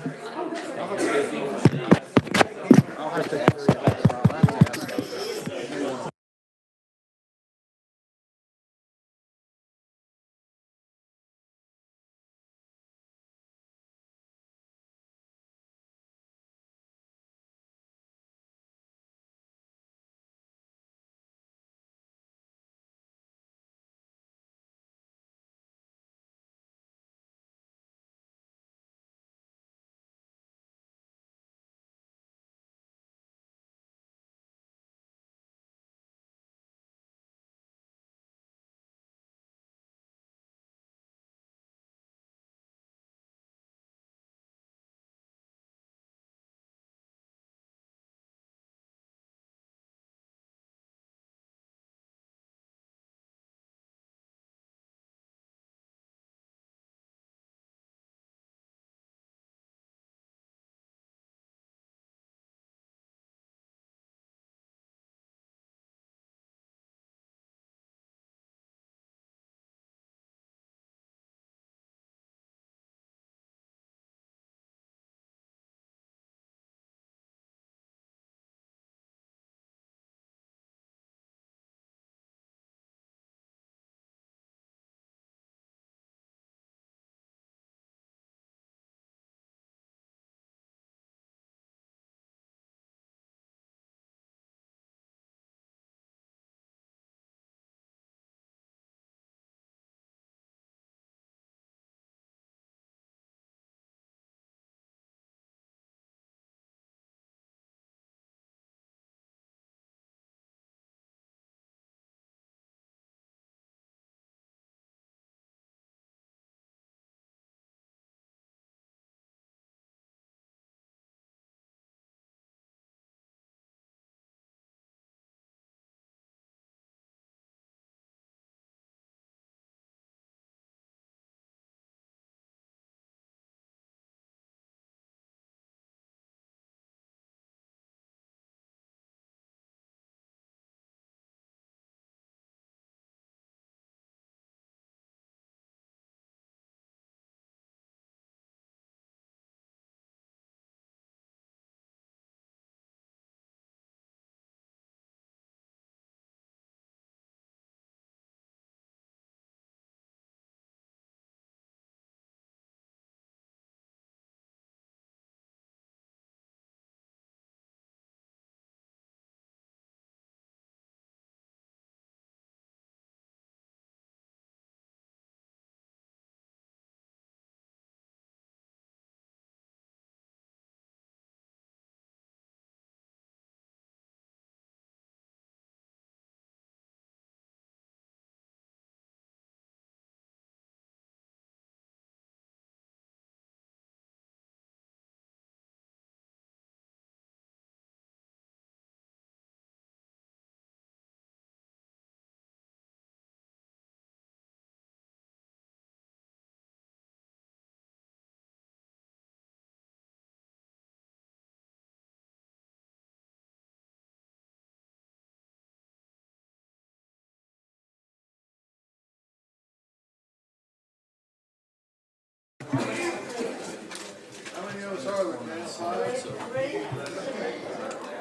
I'll have to ask. I'll have to ask.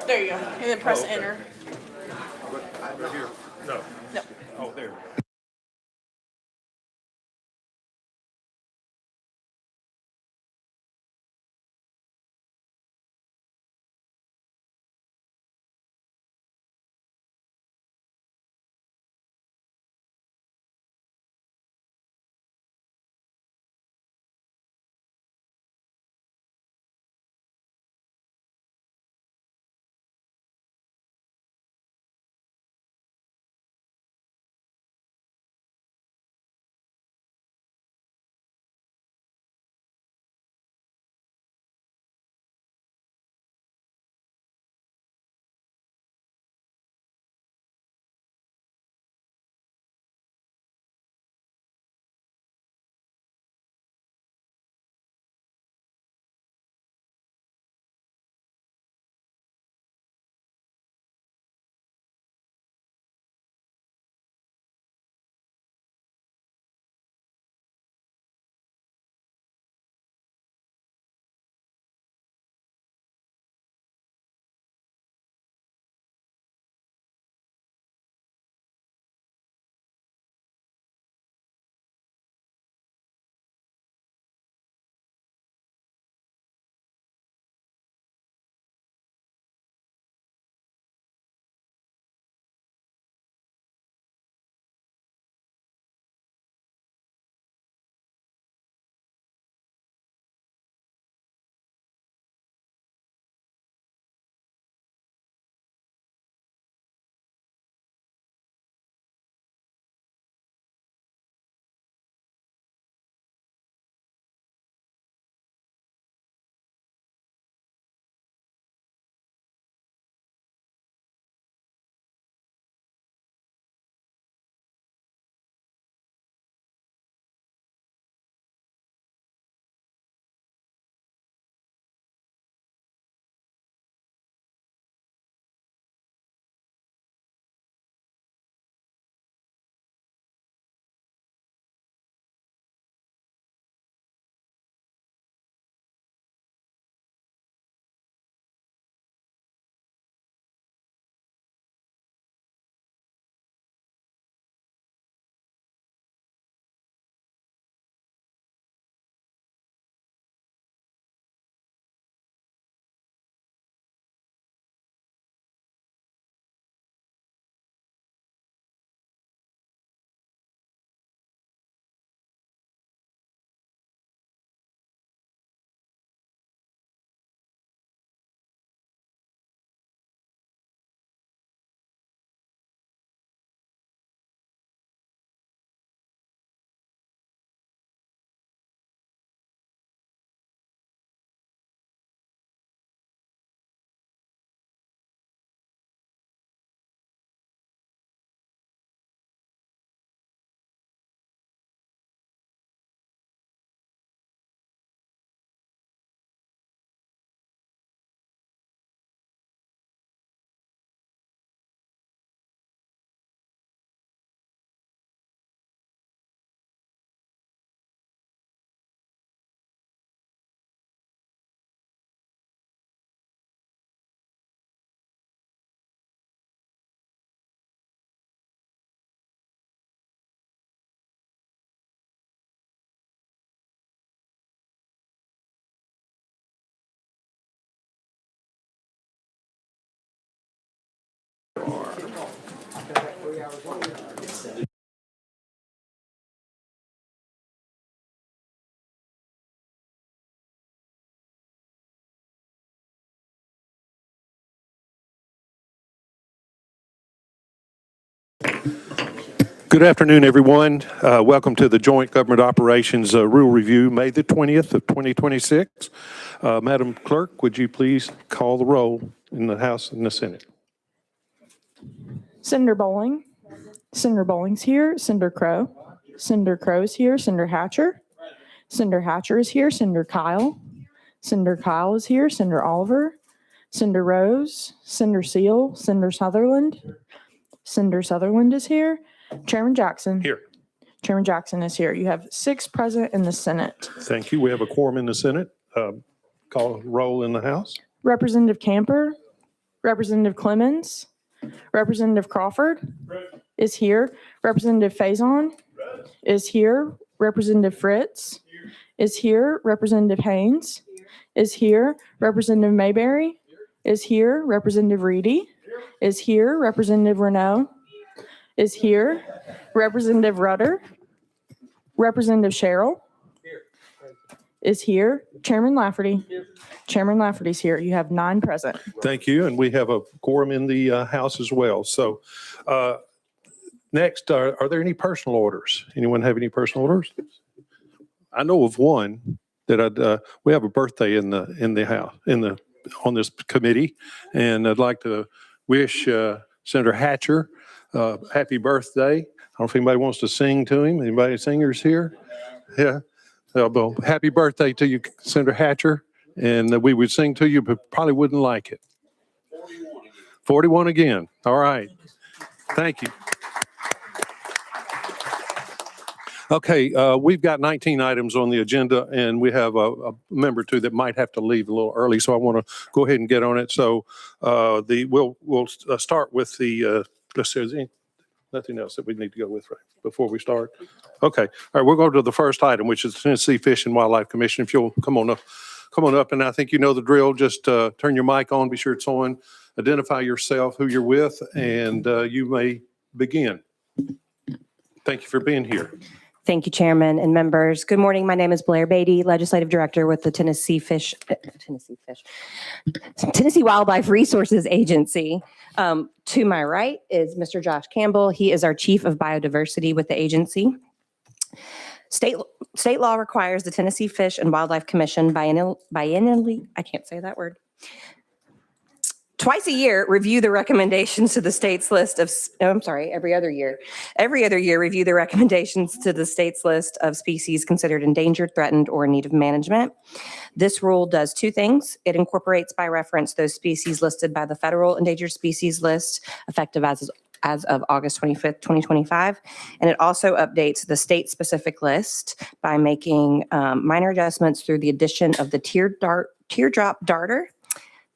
There you go. And then press enter. Right here. No. No. Oh, there. Good afternoon, everyone. Welcome to the Joint Government Operations Rule Review, May the 20th of 2026. Madam Clerk, would you please call the roll in the House and the Senate? Senator Bowling. Senator Bowling's here. Senator Crow. Senator Crow's here. Senator Hatcher. Senator Hatcher is here. Senator Kyle. Senator Kyle is here. Senator Oliver. Senator Rose. Senator Seal. Senator Sutherland. Senator Sutherland is here. Chairman Jackson. Here. Chairman Jackson is here. You have 6 present in the Senate. Thank you. We have a quorum in the Senate. Call roll in the House. Representative Camper. Representative Clemens. Representative Crawford is here. Representative Faison is here. Representative Fritz is here. Representative Haynes is here. Representative Mayberry is here. Representative Reedy is here. Representative Renault is here. Representative Rudder. Representative Sherrill is here. Chairman Lafferty. Chairman Lafferty's here. You have 9 present. Thank you. And we have a quorum in the House as well. So next, are there any personal orders? Anyone have any personal orders? I know of one that we have a birthday in the House, on this committee, and I'd like to wish Senator Hatcher happy birthday. I don't know if anybody wants to sing to him. Anybody singers here? Yeah. Well, happy birthday to you, Senator Hatcher. And we would sing to you, but probably wouldn't like it. 41 again. All right. Thank you. Okay, we've got 19 items on the agenda, and we have a member or two that might have to leave a little early, so I want to go ahead and get on it. So we'll start with the, let's see, is there nothing else that we need to go with right before we start? Okay. All right, we'll go to the first item, which is the Tennessee Fish and Wildlife Commission. If you'll come on up, and I think you know the drill. Just turn your mic on, be sure it's on, identify yourself, who you're with, and you may begin. Thank you for being here. Thank you, Chairman and members. Good morning. My name is Blair Beatty, Legislative Director with the Tennessee Wildlife Resources Agency. To my right is Mr. Josh Campbell. He is our Chief of Biodiversity with the agency. State law requires the Tennessee Fish and Wildlife Commission biennially, I can't say that word, twice a year, review the recommendations to the state's list of, every other year. Every other year, review the recommendations to the state's list of species considered endangered, threatened, or in need of management. This rule does 2 things. It incorporates by reference those species listed by the federal endangered species list, effective as of August 25th, 2025. And it also updates the state-specific list by making minor adjustments through the addition of the teardrop darter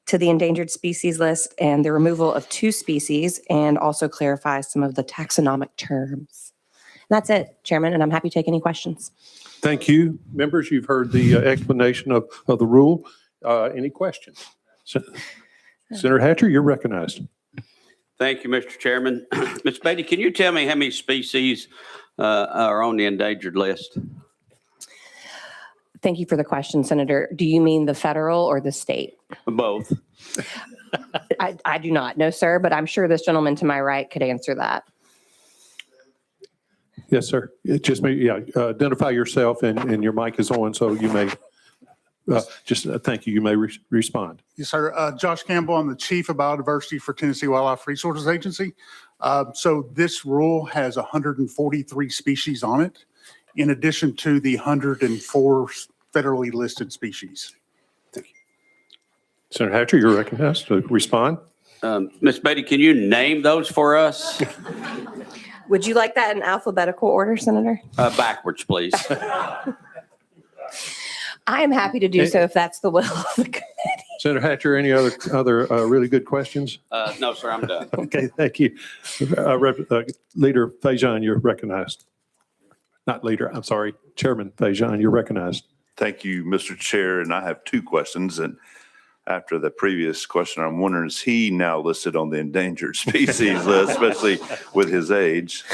to the endangered species list and the removal of 2 species, and also clarifies some of the taxonomic terms. And that's it, Chairman, and I'm happy to take any questions. Thank you. Members, you've heard the explanation of the rule. Any questions? Senator Hatcher, you're recognized. Thank you, Mr. Chairman. Ms. Beatty, can you tell me how many species are on the endangered list? Thank you for the question, Senator. Do you mean the federal or the state? Both. I do not, no, sir, but I'm sure this gentleman to my right could answer that. Yes, sir. It just identify yourself, and your mic is on, so you may thank you. You may respond. Yes, sir. Josh Campbell, I'm the Chief of Biodiversity for Tennessee Wildlife Resources Agency. So this rule has 143 species on it, in addition to the 104 federally listed species. Thank you. Senator Hatcher, you're recognized to respond. Ms. Beatty, can you name those for us? Would you like that in alphabetical order, Senator? Backwards, please. I am happy to do so if that's the will of the committee. Senator Hatcher, any other really good questions? No, sir, I'm done. Okay, thank you. Leader Faison, you're recognized. Not leader, I'm sorry, Chairman Faison, you're recognized. Thank you, Mr. Chair, and I have 2 questions. And after the previous question, I'm wondering, is he now listed on the endangered species list, especially with his age?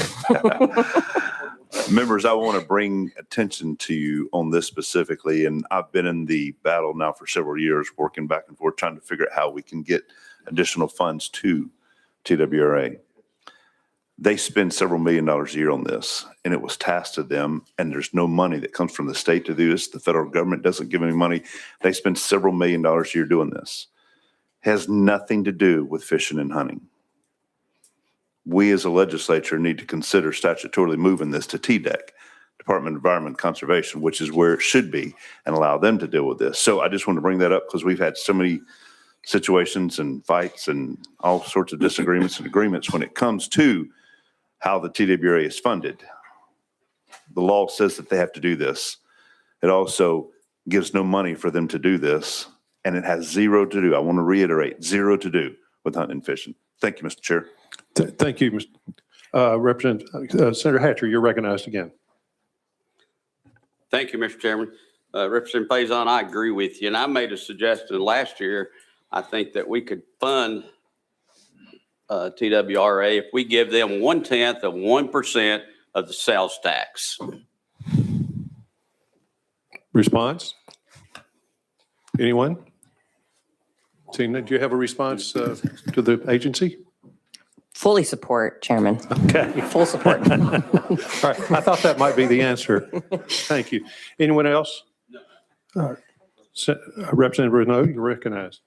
Members, I want to bring attention to you on this specifically, and I've been in the battle now for several years, working back and forth, trying to figure out how we can get additional funds to TWRA. They spend several $1 million a year on this, and it was tasked to them, and there's no money that comes from the state to do this. The federal government doesn't give any money. They spend several $1 million a year doing this. Has nothing to do with fishing and hunting. We as a legislature need to consider statutorily moving this to TDEC, Department of Environment and Conservation, which is where it should be, and allow them to deal with this. So I just want to bring that up because we've had so many situations and fights and all sorts of disagreements and agreements when it comes to how the TWRA is funded. The law says that they have to do this. It also gives no money for them to do this, and it has zero to do. I want to reiterate, zero to do with hunting and fishing. Thank you, Mr. Chair. Thank you, Representative Senator Hatcher. You're recognized again. Thank you, Mr. Chairman. Representative Faison, I agree with you. And I made a suggestion last year. I think that we could fund TWRA if we give them 1/10 of 1% of the sales tax. Response? Anyone? Tina, do you have a response to the agency? Fully support, Chairman. Okay. Full support. All right. I thought that might be the answer. Thank you. Anyone else? No. Representative Renaud, you're recognized.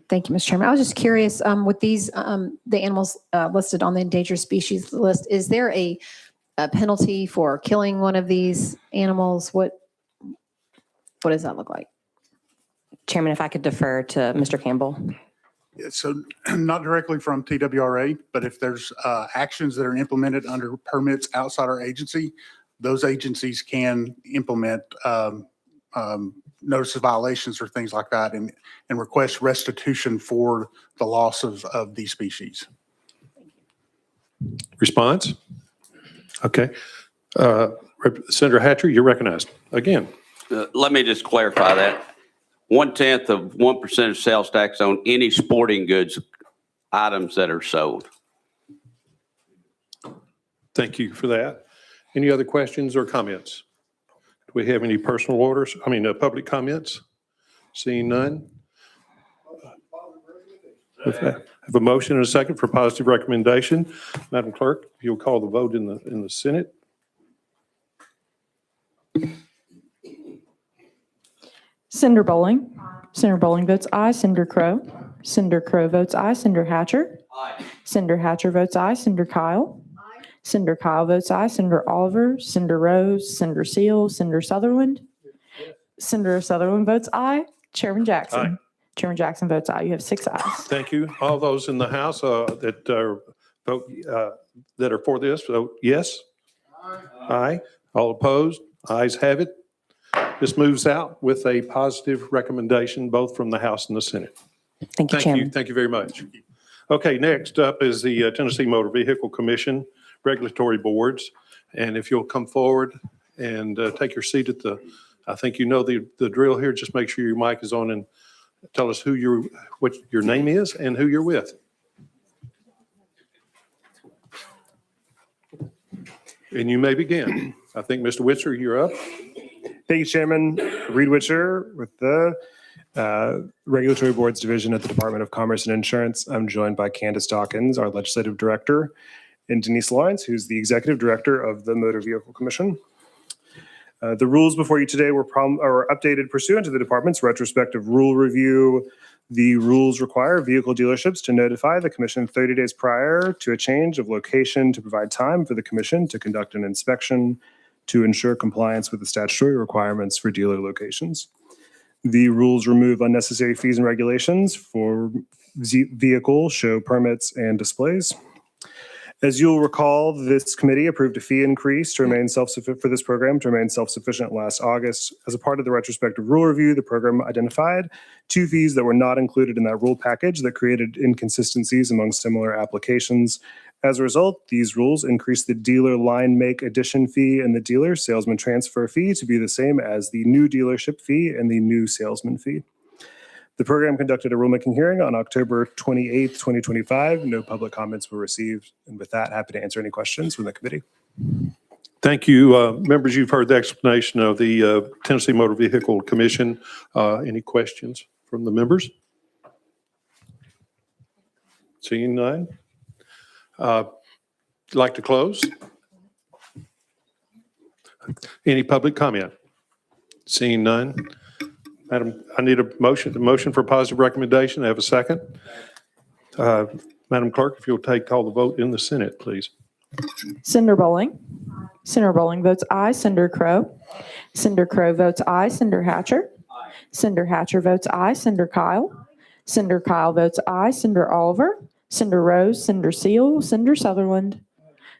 Thank you, Mr. Chairman. I was just curious, with these, the animals listed on the endangered species list, is there a penalty for killing one of these animals? What does that look like? Chairman, if I could defer to Mr. Campbell. Yeah, so not directly from TWRA, but if there's actions that are implemented under permits outside our agency, those agencies can implement notice of violations or things like that and request restitution for the loss of these species. Response? Okay. Senator Hatcher, you're recognized again. Let me just clarify that. 1/10 of 1% of sales tax on any sporting goods items that are sold. Thank you for that. Any other questions or comments? Do we have any personal orders? Public comments? Seeing none? With that, I have a motion and a second for positive recommendation. Madam Clerk, if you'll call the vote in the Senate. Senator Bowling. Senator Bowling votes aye. Senator Crowe. Senator Crowe votes aye. Senator Hatcher. Aye. Senator Hatcher votes aye. Senator Kyle. Senator Kyle votes aye. Senator Oliver. Senator Rose. Senator Seal. Senator Sutherland. Senator Sutherland votes aye. Chairman Jackson. Aye. Chairman Jackson votes aye. You have 6 ayes. Thank you. All those in the House that vote that are for this, vote yes. Aye. All opposed? Ayes have it. This moves out with a positive recommendation both from the House and the Senate. Thank you, Chairman. Thank you very much. Okay, next up is the Tennessee Motor Vehicle Commission Regulatory Boards. And if you'll come forward and take your seat at I think you know the drill here. Just make sure your mic is on and tell us what your name is and who you're with. And you may begin. I think, Mr. Witzer, you're up. Thank you, Chairman. Reed Witcher with the Regulatory Boards Division at the Department of Commerce and Insurance. I'm joined by Candace Dawkins, our Legislative Director, and Denise Lawrence, who's the Executive Director of the Motor Vehicle Commission. The rules before you today were updated pursuant to the department's retrospective rule review. The rules require vehicle dealerships to notify the commission 30 days prior to a change of location to provide time for the commission to conduct an inspection to ensure compliance with the statutory requirements for dealer locations. The rules remove unnecessary fees and regulations for vehicle show permits and displays. As you'll recall, this committee approved a fee increase to remain self-sufficient for this program to remain self-sufficient last August. As a part of the retrospective rule review, the program identified 2 fees that were not included in that rule package that created inconsistencies among similar applications. As a result, these rules increased the dealer line make addition fee and the dealer salesman transfer fee to be the same as the new dealership fee and the new salesman fee. The program conducted a rulemaking hearing on October 28th, 2025. No public comments were received. And with that, happy to answer any questions from the committee. Thank you. Members, you've heard the explanation of the Tennessee Motor Vehicle Commission. Any questions from the members? Seeing none. Like to close? Any public comment? Seeing none. Madam, I need a motion for positive recommendation. I have a second. Madam Clerk, if you'll call the vote in the Senate, please. Cinder Bowling. Cinder Bowling votes aye. Cinder Crow. Cinder Crow votes aye. Cinder Hatcher. Cinder Hatcher votes aye. Cinder Kyle. Cinder Kyle votes aye. Cinder Oliver. Cinder Rose. Cinder Seal. Cinder Sutherland.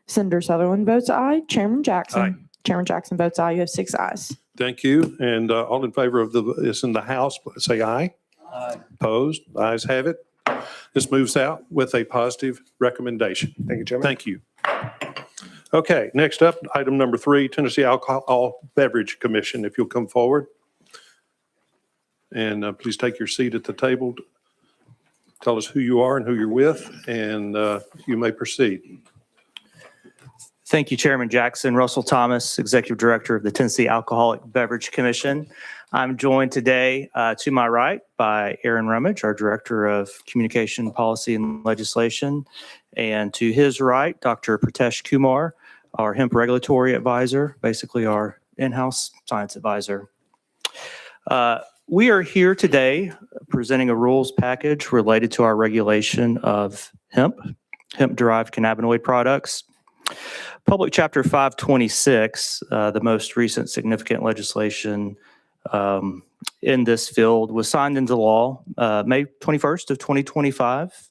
Cinder Sutherland votes aye. Chairman Jackson. Aye. Chairman Jackson votes aye. You have 6 ayes. Thank you. And all in favor of this in the House, say aye. Aye. Opposed? Ayes have it. This moves out with a positive recommendation. Thank you, Chairman. Thank you. Okay, next up, item number 3, Tennessee Alcohol Beverage Commission, if you'll come forward. And please take your seat at the table. Tell us who you are and who you're with, and you may proceed. Thank you, Chairman Jackson. Russell Thomas, Executive Director of the Tennessee Alcoholic Beverage Commission. I'm joined today to my right by Aaron Rummage, our Director of Communication, Policy, and Legislation. And to his right, Dr. Pritesh Kumar, our Hemp Regulatory Advisor, basically our in-house science advisor. We are here today presenting a rules package related to our regulation of hemp-derived cannabinoid products. Public Chapter 526, the most recent significant legislation in this field, was signed into law May 21st of 2025.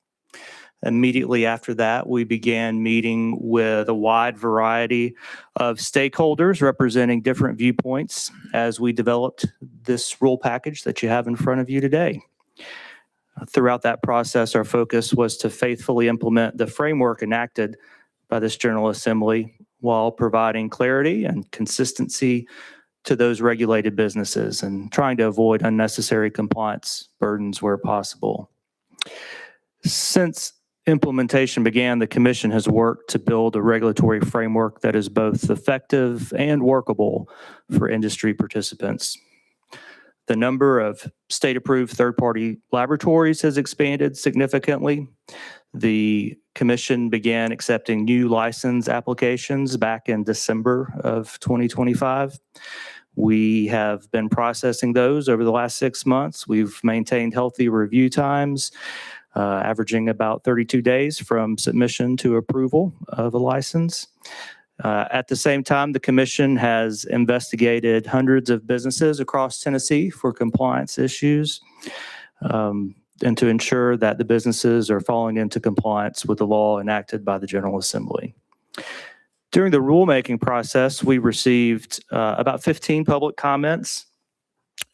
Immediately after that, we began meeting with a wide variety of stakeholders representing different viewpoints as we developed this rule package that you have in front of you today. Throughout that process, our focus was to faithfully implement the framework enacted by this General Assembly while providing clarity and consistency to those regulated businesses and trying to avoid unnecessary compliance burdens where possible. Since implementation began, the Commission has worked to build a regulatory framework that is both effective and workable for industry participants. The number of state-approved third-party laboratories has expanded significantly. The Commission began accepting new license applications back in December of 2025. We have been processing those over the last 6 months. We've maintained healthy review times, averaging about 32 days from submission to approval of a license. At the same time, the Commission has investigated hundreds of businesses across Tennessee for compliance issues and to ensure that the businesses are falling into compliance with the law enacted by the General Assembly. During the rulemaking process, we received about 15 public comments.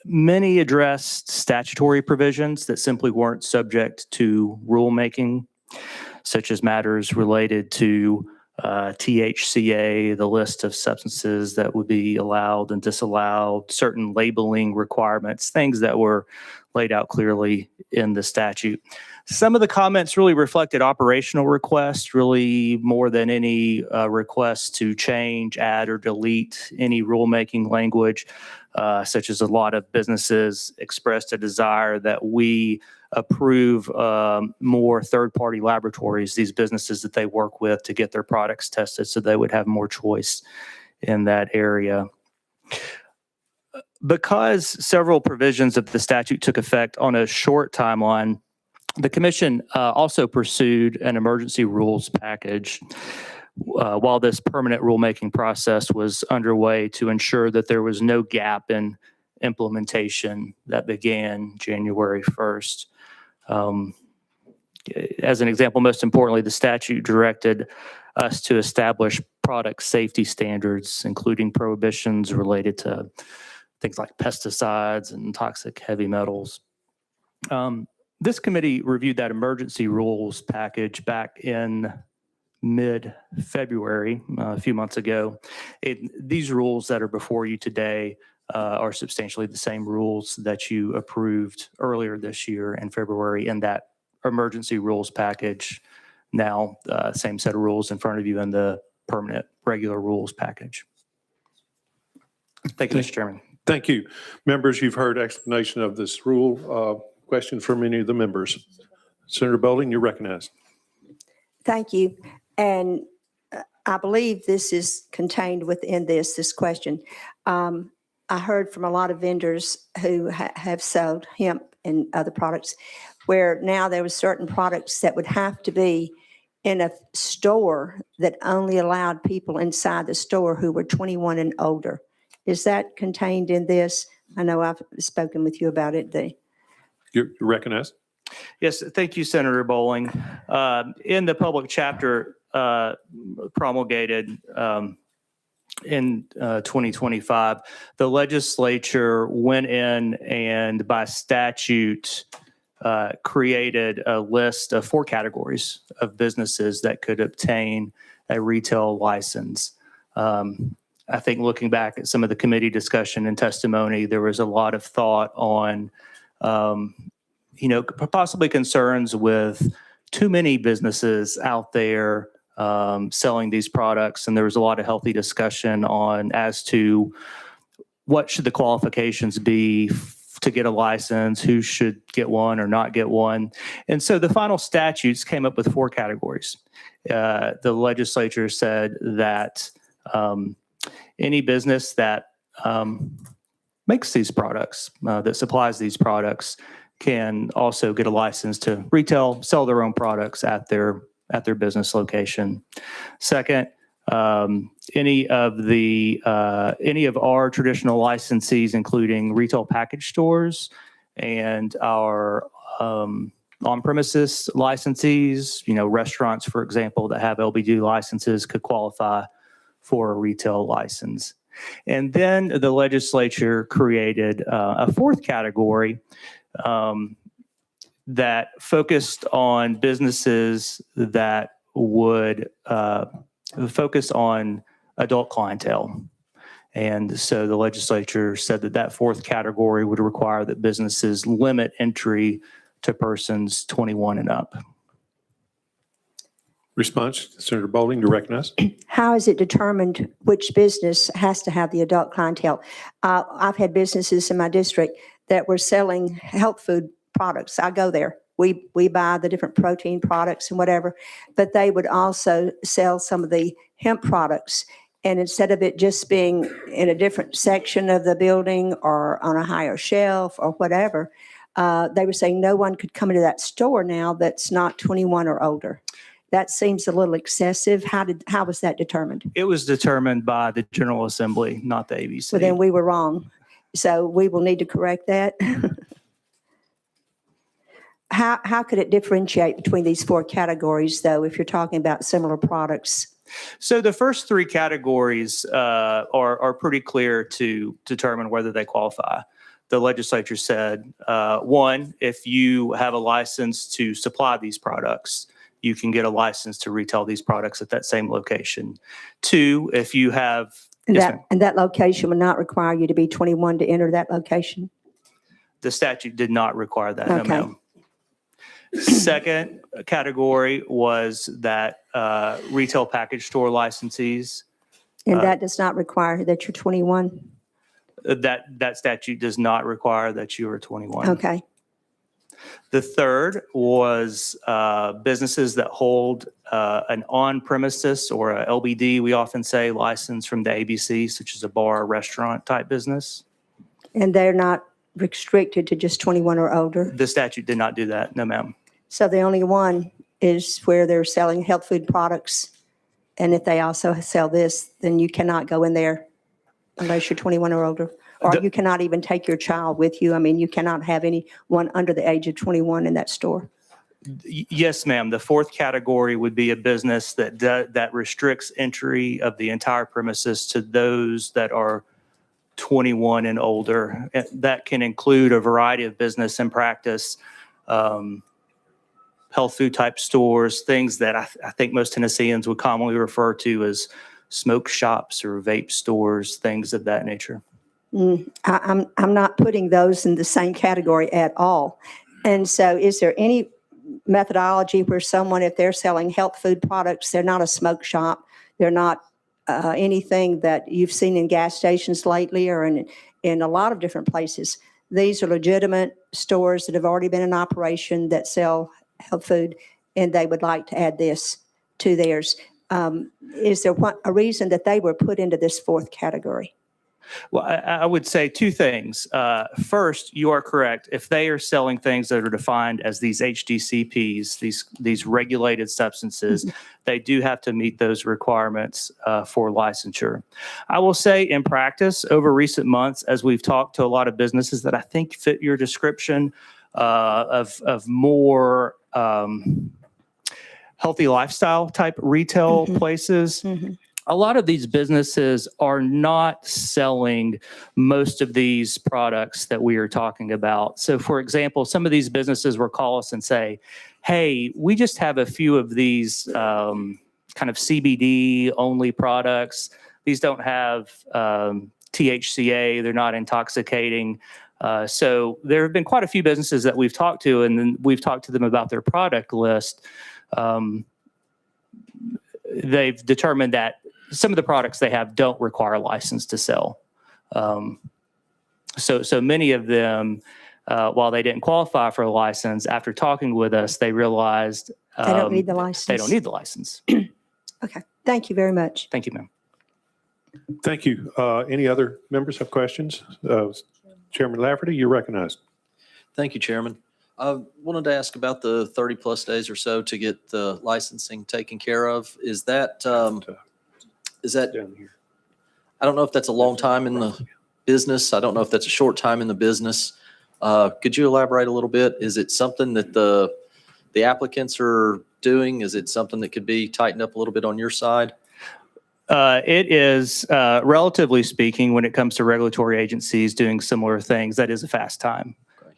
Many addressed statutory provisions that simply weren't subject to rulemaking, such as matters related to THCA, the list of substances that would be allowed and disallowed, certain labeling requirements, things that were laid out clearly in the statute. Some of the comments really reflected operational requests, really more than any requests to change, add, or delete any rulemaking language, such as a lot of businesses expressed a desire that we approve more third-party laboratories, these businesses that they work with, to get their products tested so they would have more choice in that area. Because several provisions of the statute took effect on a short timeline, the Commission also pursued an emergency rules package while this permanent rulemaking process was underway to ensure that there was no gap in implementation that began January 1st. As an example, most importantly, the statute directed us to establish product safety standards, including prohibitions related to things like pesticides and toxic heavy metals. This committee reviewed that emergency rules package back in mid-February, a few months ago. These rules that are before you today are substantially the same rules that you approved earlier this year in February in that emergency rules package. Now, same set of rules in front of you in the permanent regular rules package. Thank you, Mr. Chairman. Thank you. Members, you've heard explanation of this rule. Question from any of the members. Senator Bowling, you're recognized. Thank you. And I believe this is contained within this question. I heard from a lot of vendors who have sold hemp and other products where now there were certain products that would have to be in a store that only allowed people inside the store who were 21 and older. Is that contained in this? I know I've spoken with you about it. You're recognized. Yes, thank you, Senator Bowling. In the public chapter promulgated in 2025, the legislature went in and by statute created a list of 4 categories of businesses that could obtain a retail license. I think looking back at some of the committee discussion and testimony, there was a lot of thought on, possibly concerns with too many businesses out there selling these products. And there was a lot of healthy discussion on as to what should the qualifications be to get a license, who should get one or not get one. And so the final statutes came up with 4 categories. The legislature said that any business that makes these products, that supplies these products, can also get a license to retail, sell their own products at their business location. Second, any of our traditional licensees, including retail package stores and our on-premises licensees, restaurants, for example, that have LBD licenses could qualify for a retail license. And then the legislature created a 4th category that focused on businesses that would focus on adult clientele. And so the legislature said that 4th category would require that businesses limit entry to persons 21 and up. Response, Senator Bowling, you're recognized. How is it determined which business has to have the adult clientele? I've had businesses in my district that were selling health food products. I go there. We buy the different protein products and whatever, but they would also sell some of the hemp products. And instead of it just being in a different section of the building or on a higher shelf or whatever, they were saying no one could come into that store now that's not 21 or older. That seems a little excessive. How was that determined? It was determined by the General Assembly, not the ABC. Well, then we were wrong. So we will need to correct that. How could it differentiate between these 4 categories, though, if you're talking about similar products? So the first 3 categories are pretty clear to determine whether they qualify. The legislature said, 1, if you have a license to supply these products, you can get a license to retail these products at that same location. 2, if you have... And, Yes, ma'am. that location would not require you to be 21 to enter that location? The statute did not require that, no, Okay. ma'am. Second category was that retail package store licensees. And that does not require that you're 21? That statute does not require that you are 21. Okay. The third was businesses that hold an on-premises or a LBD, we often say, license from the ABC, such as a bar or restaurant type business. And they're not restricted to just 21 or older? The statute did not do that, no, ma'am. So the only one is where they're selling health food products. And if they also sell this, then you cannot go in there unless you're 21 or older. Or you cannot even take your child with you. I mean, you cannot have anyone under the age of 21 in that store. Yes, ma'am. The 4th category would be a business that restricts entry of the entire premises to those that are 21 and older. That can include a variety of business and practice, health food type stores, things that I think most Tennesseans would commonly refer to as smoke shops or vape stores, things of that nature. I'm not putting those in the same category at all. And so is there any methodology where someone, if they're selling health food products, they're not a smoke shop, they're not anything that you've seen in gas stations lately or in a lot of different places. These are legitimate stores that have already been in operation that sell health food, and they would like to add this to theirs. Is there a reason that they were put into this fourth category? Well, I would say two things. First, you are correct. If they are selling things that are defined as these HDCPs, these regulated substances, they do have to meet those requirements for licensure. I will say in practice, over recent months, as we've talked to a lot of businesses that I think fit your description of more healthy lifestyle type retail places, a lot of these businesses are not selling most of these products that we are talking about. So for example, some of these businesses will call us and say, hey, we just have a few of these kind of CBD only products. These don't have THCA, they're not intoxicating. So there have been quite a few businesses that we've talked to, and then we've talked to them about their product list. They've determined that some of the products they have don't require a license to sell. So many of them, while they didn't qualify for a license, after talking with us, they realized They don't need the license? they don't need the license. Okay, thank you very much. Thank you, ma'am. Thank you. Any other members have questions? Chairman Lafferty, you're recognized. Thank you, Chairman. I wanted to ask about the 30-plus days or so to get the licensing taken care of. Is that, Down here. I don't know if that's a long time in the business. I don't know if that's a short time in the business. Could you elaborate a little bit? Is it something that the applicants are doing? Is it something that could be tightened up a little bit on your side? It is, relatively speaking, when it comes to regulatory agencies doing similar things, that is a fast time.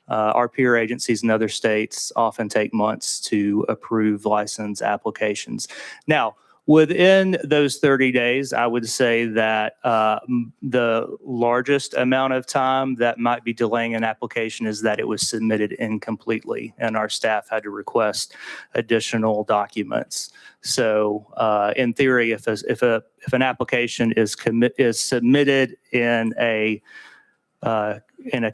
Our peer agencies in other states often take months to approve license applications. Now, within those 30 days, I would say that the largest amount of time that might be delaying an application is that it was submitted incompletely, and our staff had to request additional documents. So, in theory, if an application is submitted in a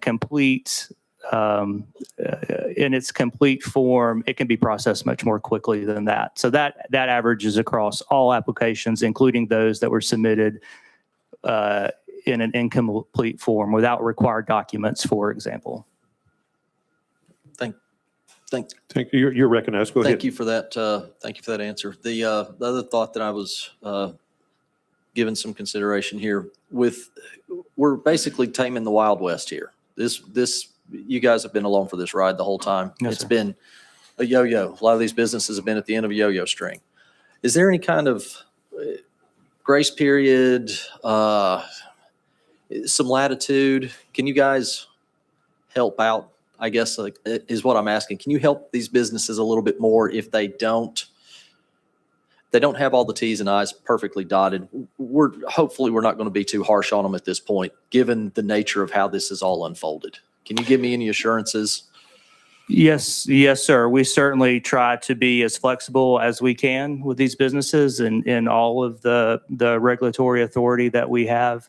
complete in its complete form, it can be processed much more quickly than that. So that averages across all applications, including those that were submitted in an incomplete form without required documents, for example. Thank you. You're recognized. Go ahead. Thank you for that. Thank you for that answer. The other thought that I was given some consideration here we're basically taming the Wild West here. You guys have been along for this ride the whole time. Yes, It's sir. been a yo-yo. A lot of these businesses have been at the end of a yo-yo string. Is there any kind of grace period, some latitude? Can you guys help out? I guess is what I'm asking. Can you help these businesses a little bit more if they don't have all the T's and I's perfectly dotted? Hopefully we're not going to be too harsh on them at this point, given the nature of how this is all unfolded. Can you give me any assurances? Yes, sir. We certainly try to be as flexible as we can with these businesses and in all of the regulatory authority that we have,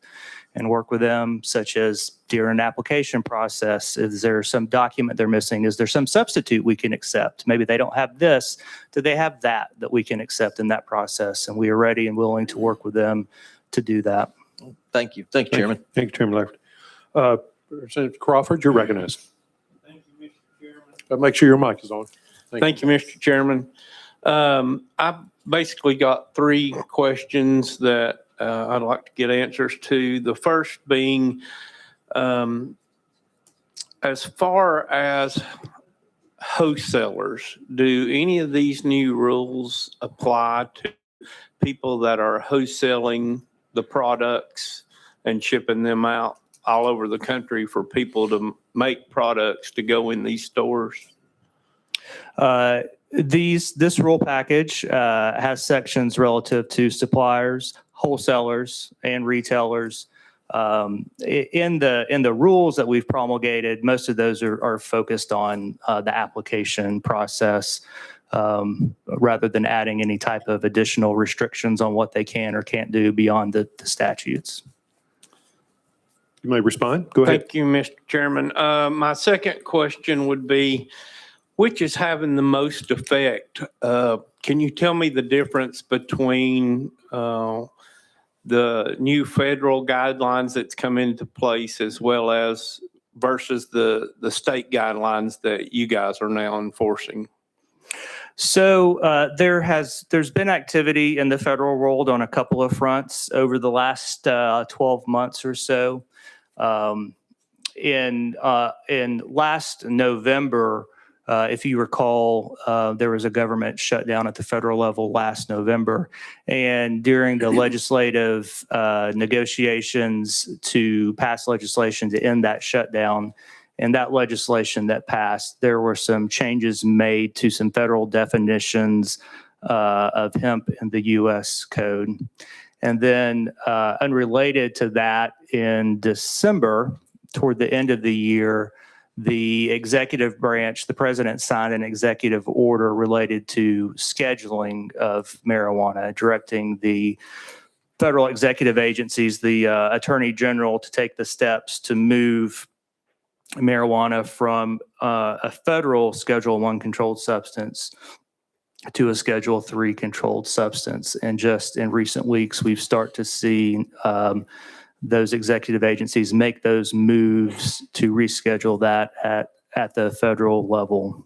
and work with them, such as during an application process. Is there some document they're missing? Is there some substitute we can accept? Maybe they don't have this. Do they have that we can accept in that process? And we are ready and willing to work with them to do that. Thank you. Thank you, Chairman. Thank you, Chairman Lafferty. Representative Crawford, you're recognized. Thank you, Mr. Chairman. Make sure your mic is on. Thank you, Mr. Chairman. I've basically got three questions that I'd like to get answers to. The first being, as far as wholesalers, do any of these new rules apply to people that are wholesaling the products and shipping them out all over the country for people to make products to go in these stores? This rule package has sections relative to suppliers, wholesalers, and retailers. In the rules that we've promulgated, most of those are focused on the application process rather than adding any type of additional restrictions on what they can or can't do beyond the statutes. You may respond. Go ahead. Thank you, Mr. Chairman. My second question would be, which is having the most effect? Can you tell me the difference between the new federal guidelines that's come into place as well as versus the state guidelines that you guys are now enforcing? So there's been activity in the federal world on a couple of fronts over the last 12 months or so. In last November, if you recall, there was a government shutdown at the federal level last November. And during the legislative negotiations to pass legislation to end that shutdown, and that legislation that passed, there were some changes made to some federal definitions of hemp in the U.S. code. And then unrelated to that, in December, toward the end of the year, the executive branch, the president signed an executive order related to scheduling of marijuana, directing the federal executive agencies, the attorney general, to take the steps to move marijuana from a federal Schedule I controlled substance to a Schedule III controlled substance. And just in recent weeks, we've started to see those executive agencies make those moves to reschedule that at the federal level.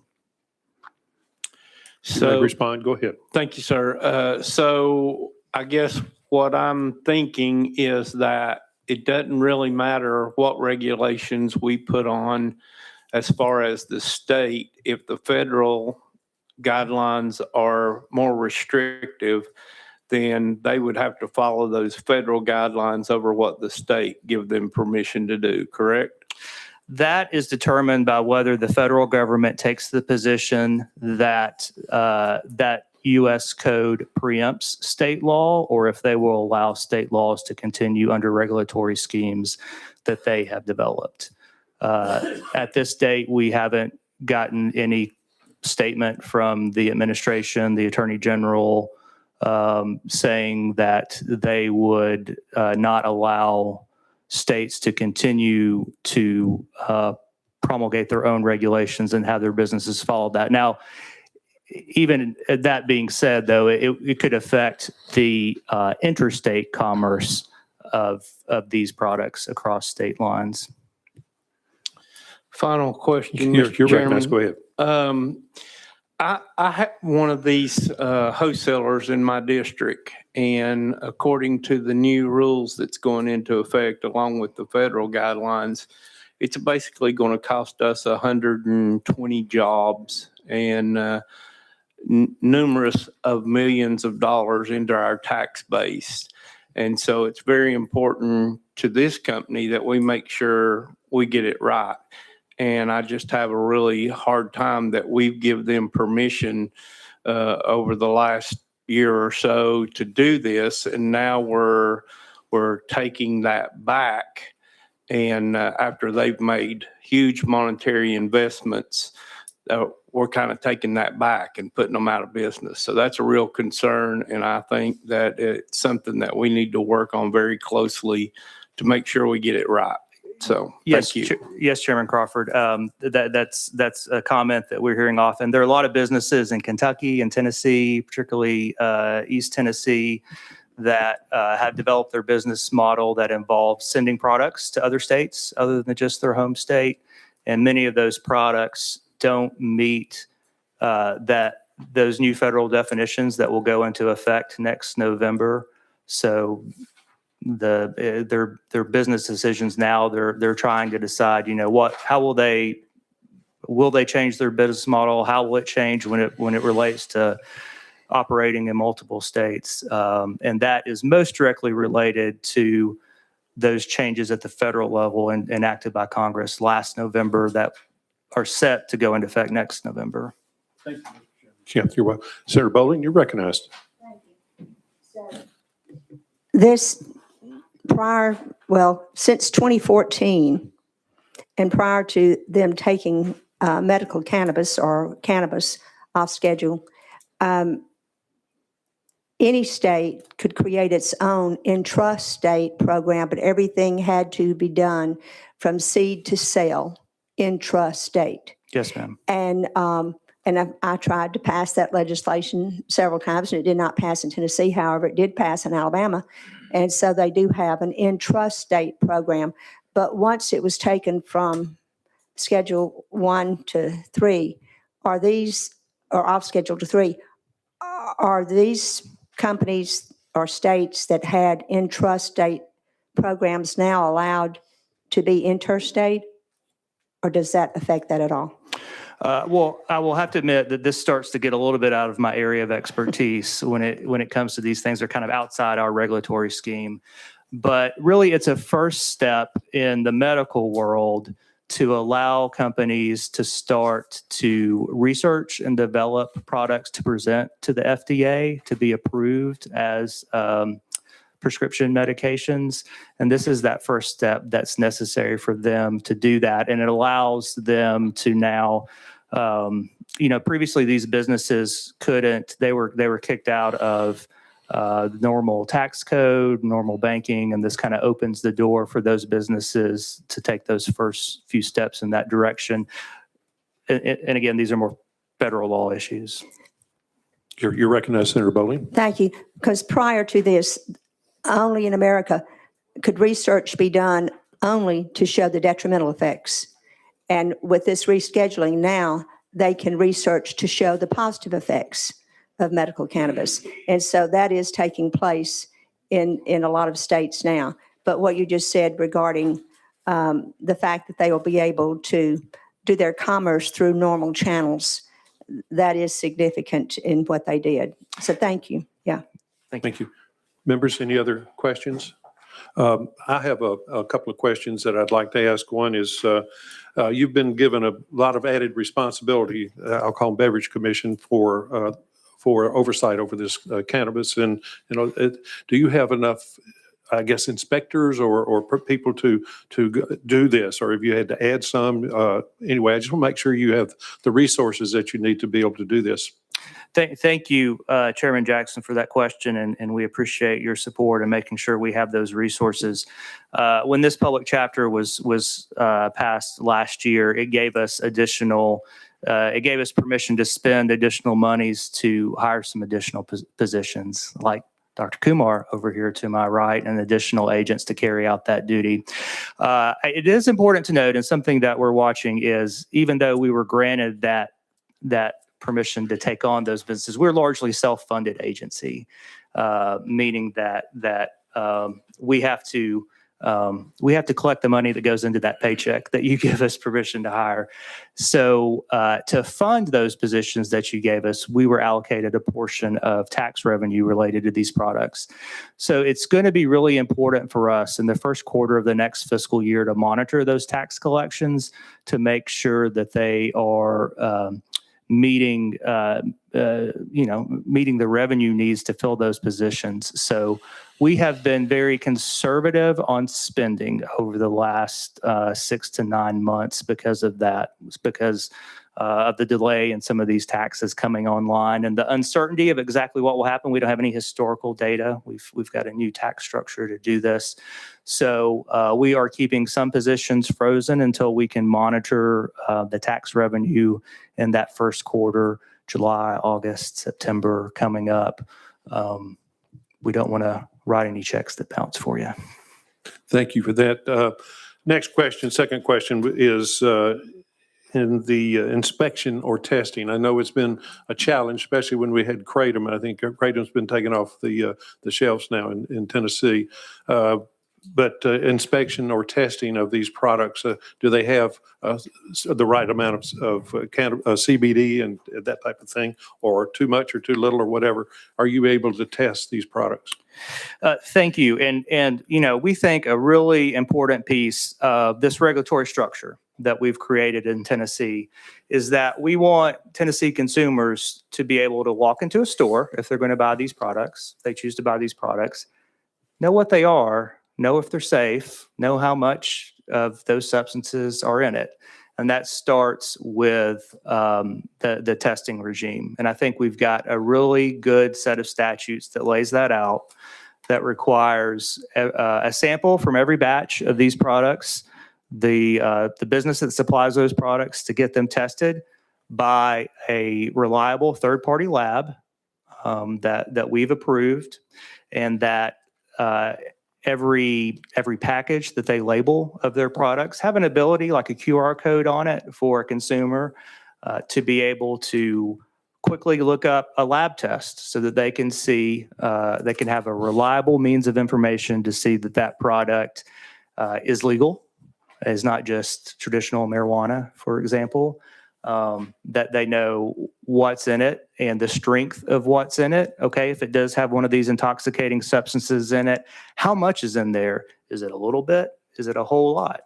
You may So, respond. Go ahead. thank you, sir. So I guess what I'm thinking is that it doesn't really matter what regulations we put on as far as the state. If the federal guidelines are more restrictive, then they would have to follow those federal guidelines over what the state give them permission to do, correct? That is determined by whether the federal government takes the position that that U.S. code preempts state law, or if they will allow state laws to continue under regulatory schemes that they have developed. At this date, we haven't gotten any statement from the administration, the attorney general, saying that they would not allow states to continue to promulgate their own regulations and have their businesses follow that. Now, even that being said, though, it could affect the interstate commerce of these products across state lines. Final question, You're Mr. recognized. Go Chairman. ahead. I have one of these wholesalers in my district, and according to the new rules that's going into effect along with the federal guidelines, it's basically going to cost us 120 jobs and numerous of millions of dollars into our tax base. And so it's very important to this company that we make sure we get it right. And I just have a really hard time that we've given them permission over the last year or so to do this. And now we're taking that back. And after they've made huge monetary investments, we're kind of taking that back and putting them out of business. So that's a real concern. And I think that it's something that we need to work on very closely to make sure we get it right. So, Yes, thank you. yes, Chairman Crawford. That's a comment that we're hearing often. There are a lot of businesses in Kentucky and Tennessee, particularly East Tennessee, that have developed their business model that involves sending products to other states other than just their home state. And many of those products don't meet those new federal definitions that will go into effect next November. So their business decisions now, they're trying to decide, how will they change their business model? How will it change when it relates to operating in multiple states? And that is most directly related to those changes at the federal level and enacted by Congress last November that are set to go into effect next November. Yeah, you're welcome. Senator Bowling, you're recognized. This prior well, since 2014, and prior to them taking medical cannabis or cannabis off schedule, any state could create its own intrastate program, but everything had to be done from seed to sale intrastate. Yes, ma'am. And I tried to pass that legislation several times, and it did not pass in Tennessee. However, it did pass in Alabama. And so they do have an intrastate program. But once it was taken from Schedule 1 to 3, or off Schedule to 3, are these companies or states that had intrastate programs now allowed to be interstate? Or does that affect that at all? Well, I will have to admit that this starts to get a little bit out of my area of expertise when it comes to these things. They're kind of outside our regulatory scheme. But really, it's a first step in the medical world to allow companies to start to research and develop products to present to the FDA to be approved as prescription medications. And this is that first step that's necessary for them to do that. And it allows them to now, previously these businesses couldn't, they were kicked out of normal tax code, normal banking, and this kind of opens the door for those businesses to take those first few steps in that direction. And again, these are more federal law issues. You're recognized, Senator Bowling. Thank you. Because prior to this, only in America could research be done only to show the detrimental effects. And with this rescheduling now, they can research to show the positive effects of medical cannabis. And so that is taking place in a lot of states now. But what you just said regarding the fact that they will be able to do their commerce through normal channels, that is significant in what they did. So thank you. Yeah. Thank you. Members, any other questions? I have a couple of questions that I'd like to ask. One is, you've been given a lot of added responsibility, I'll call them Beverage Commission, for oversight over this cannabis. And, do you have enough, I guess, inspectors or people to do this? Or have you had to add some? Anyway, I just want to make sure you have the resources that you need to be able to do this. Thank you, Chairman Jackson, for that question, and we appreciate your support in making sure we have those resources. When this public chapter was passed last year, it gave us permission to spend additional monies to hire some additional positions, like Dr. Kumar over here to my right, and additional agents to carry out that duty. It is important to note, and something that we're watching is, even though we were granted that permission to take on those businesses, we're largely self-funded agency, meaning that we have to collect the money that goes into that paycheck that you give us permission to hire. So to fund those positions that you gave us, we were allocated a portion of tax revenue related to these products. So it's going to be really important for us in the first quarter of the next fiscal year to monitor those tax collections to make sure that they are meeting the revenue needs to fill those positions. So we have been very conservative on spending over the last 6 to 9 months because of that. It's because of the delay in some of these taxes coming online and the uncertainty of exactly what will happen. We don't have any historical data. We've got a new tax structure to do this. So we are keeping some positions frozen until we can monitor the tax revenue in that first quarter, July, August, September coming up. We don't want to write any checks that bounce for you. Thank you for that. Next question, second question is in the inspection or testing. I know it's been a challenge, especially when we had Kratom. I think Kratom's been taken off the shelves now in Tennessee. But inspection or testing of these products, do they have the right amount of CBD and that type of thing, or too much or too little or whatever? Are you able to test these products? Thank you. And we think a really important piece of this regulatory structure that we've created in Tennessee is that we want Tennessee consumers to be able to walk into a store if they're going to buy these products, if they choose to buy these products, know what they are, know if they're safe, know how much of those substances are in it. And that starts with the testing regime. And I think we've got a really good set of statutes that lays that out, that requires a sample from every batch of these products, the business that supplies those products to get them tested by a reliable third-party lab that we've approved, and that every package that they label of their products have an ability, like a QR code on it for a consumer, to be able to quickly look up a lab test so that they can see, they can have a reliable means of information to see that that product is legal, is not just traditional marijuana, for example, that they know what's in it and the strength of what's in it. Okay, if it does have one of these intoxicating substances in it, how much is in there? Is it a little bit? Is it a whole lot?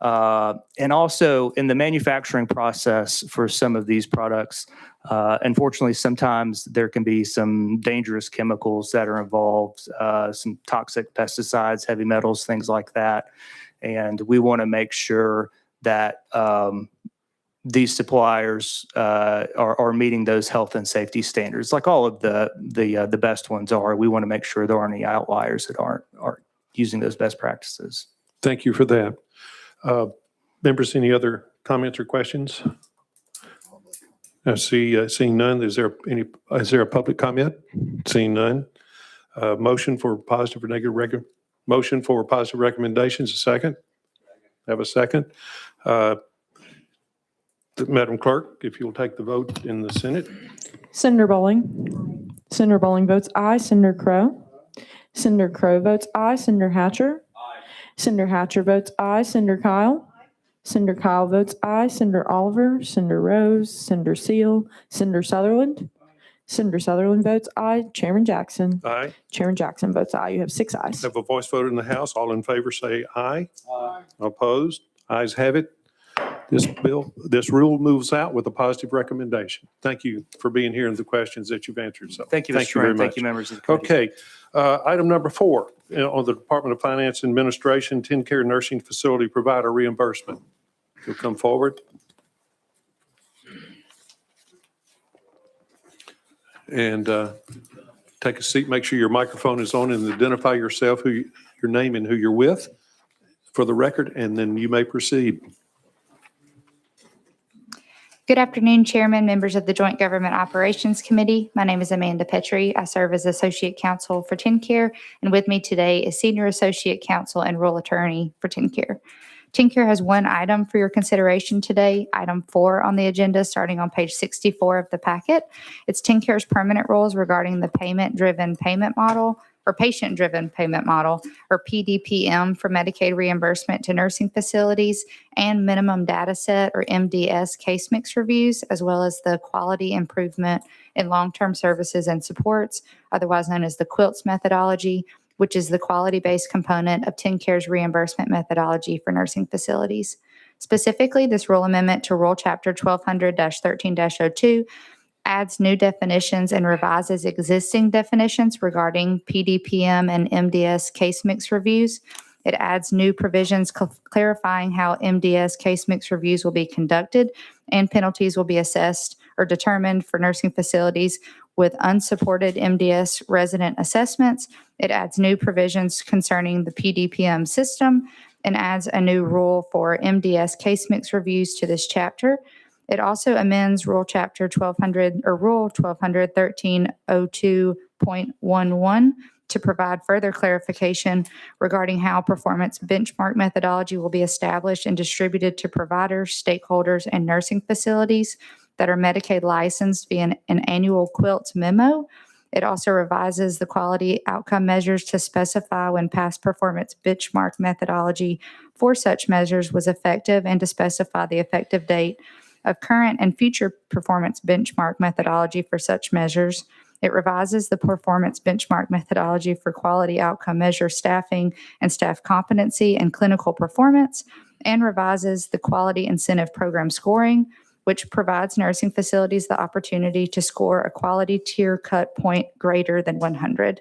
And also in the manufacturing process for some of these products, unfortunately, sometimes there can be some dangerous chemicals that are involved, some toxic pesticides, heavy metals, things like that. And we want to make sure that these suppliers are meeting those health and safety standards, like all of the best ones are. We want to make sure there aren't any outliers that aren't using those best practices. Thank you for that. Members, any other comments or questions? I seeing none. Is there a public comment? Seeing none. Motion for positive or negative motion for positive recommendations. A second. Have a second. Madam Clerk, if you'll take the vote in the Senate. Senator Bowling. Senator Bowling votes aye. Senator Crow. Senator Crow votes aye. Senator Hatcher. Senator Hatcher votes aye. Senator Kyle. Senator Kyle votes aye. Senator Oliver. Senator Rose. Senator Seal. Senator Sutherland. Senator Sutherland votes aye. Chairman Jackson. Aye. Chairman Jackson votes aye. You have 6 ayes. Have a voice vote in the House. All in favor say aye. Aye. Opposed? Ayes have it. This rule moves out with a positive recommendation. Thank you for being here and the questions that you've answered. So Thank you, Mr. Chairman. Thank you, members of the committee. Okay, item number 4, on the Department of Finance and Administration, TennCare Nursing Facility Provider Reimbursement. You'll come forward. And take a seat, make sure your microphone is on, and identify yourself, your name and who you're with for the record, and then you may proceed. Good afternoon, Chairman, members of the Joint Government Operations Committee. My name is Amanda Petrie. I serve as Associate Counsel for TennCare, and with me today is Senior Associate Counsel and Rural Attorney for TennCare. TennCare has one item for your consideration today, item 4 on the agenda, starting on page 64 of the packet. It's TennCare's permanent rules regarding the payment-driven payment model, or patient-driven payment model, or PDPM, for Medicaid reimbursement to nursing facilities, and minimum data set, or MDS, case mix reviews, as well as the quality improvement in long-term services and supports, otherwise known as the QUILTS methodology, which is the quality-based component of TennCare's reimbursement methodology for nursing facilities. Specifically, this rule amendment to Rule Chapter 1200-13-02 adds new definitions and revises existing definitions regarding PDPM and MDS case mix reviews. It adds new provisions clarifying how MDS case mix reviews will be conducted, and penalties will be assessed or determined for nursing facilities with unsupported MDS resident assessments. It adds new provisions concerning the PDPM system and adds a new rule for MDS case mix reviews to this chapter. It also amends Rule Chapter 1200 or Rule 1200-1302.11 to provide further clarification regarding how performance benchmark methodology will be established and distributed to providers, stakeholders, and nursing facilities that are Medicaid licensed via an annual QUILTS memo. It also revises the quality outcome measures to specify when past performance benchmark methodology for such measures was effective and to specify the effective date of current and future performance benchmark methodology for such measures. It revises the performance benchmark methodology for quality outcome measure staffing and staff competency and clinical performance, and revises the quality incentive program scoring, which provides nursing facilities the opportunity to score a quality tier cut point greater than 100.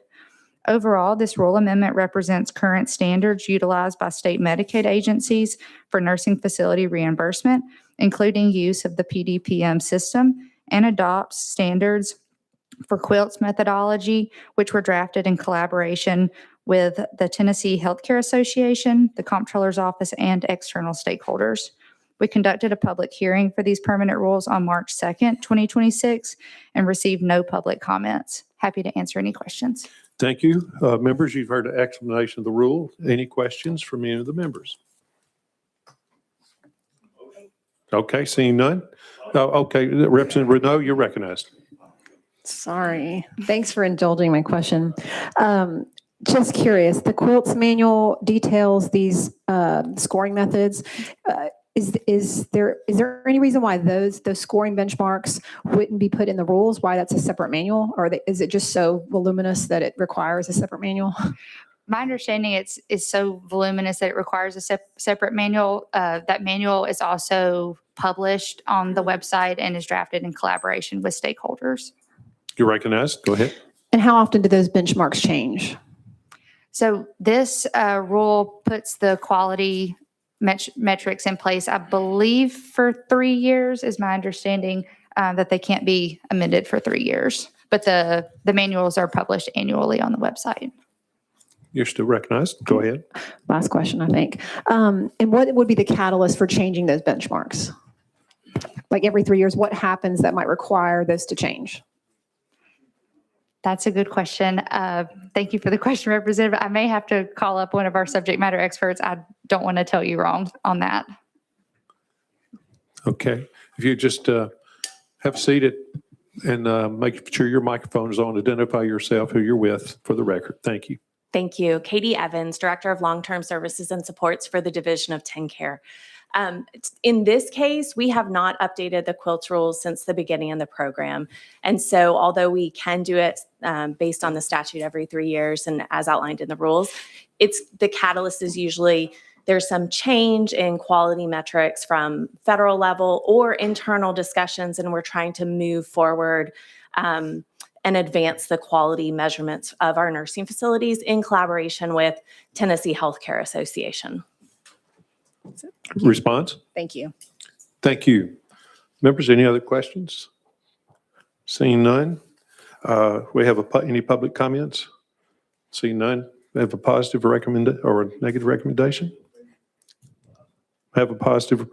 Overall, this rule amendment represents current standards utilized by state Medicaid agencies for nursing facility reimbursement, including use of the PDPM system, and adopts standards for Quilt's methodology, which were drafted in collaboration with the Tennessee Healthcare Association, the Comptroller's Office, and external stakeholders. We conducted a public hearing for these permanent rules on March 2nd, 2026, and received no public comments. Happy to answer any questions. Thank you. Members, you've heard the explanation of the rule. Any questions from any of the members? Okay, seeing none. Okay, Representative Renaud, you're recognized. Sorry. Thanks for indulging my question. Just curious, the Quilts manual details these scoring methods. Is there any reason why those scoring benchmarks wouldn't be put in the rules? Why that's a separate manual? Or is it just so voluminous that it requires a separate manual? My understanding is so voluminous that it requires a separate manual. That manual is also published on the website and is drafted in collaboration with stakeholders. You're recognized. Go ahead. And how often do those benchmarks change? So this rule puts the quality metrics in place, I believe, for 3 years, is my understanding, that they can't be amended for 3 years. But the manuals are published annually on the website. You're still recognized. Go ahead. Last question, I think. And what would be the catalyst for changing those benchmarks? Like every 3 years, what happens that might require those to change? That's a good question. Thank you for the question, Representative. I may have to call up one of our subject matter experts. I don't want to tell you wrong on that. Okay. If you just have a seat and make sure your microphone is on, identify yourself, who you're with for the record. Thank you. Thank you. Katie Evans, Director of Long-Term Services and Supports for the Division of TennCare. In this case, we have not updated the Quilts rules since the beginning of the program. And so although we can do it based on the statute every 3 years and as outlined in the rules, the catalyst is usually there's some change in quality metrics from federal level or internal discussions, and we're trying to move forward and advance the quality measurements of our nursing facilities in collaboration with Tennessee Healthcare Association. Response? Thank you. Thank you. Members, any other questions? Seeing none. We have any public comments? Seeing none. We have a positive or a negative recommendation? Have a positive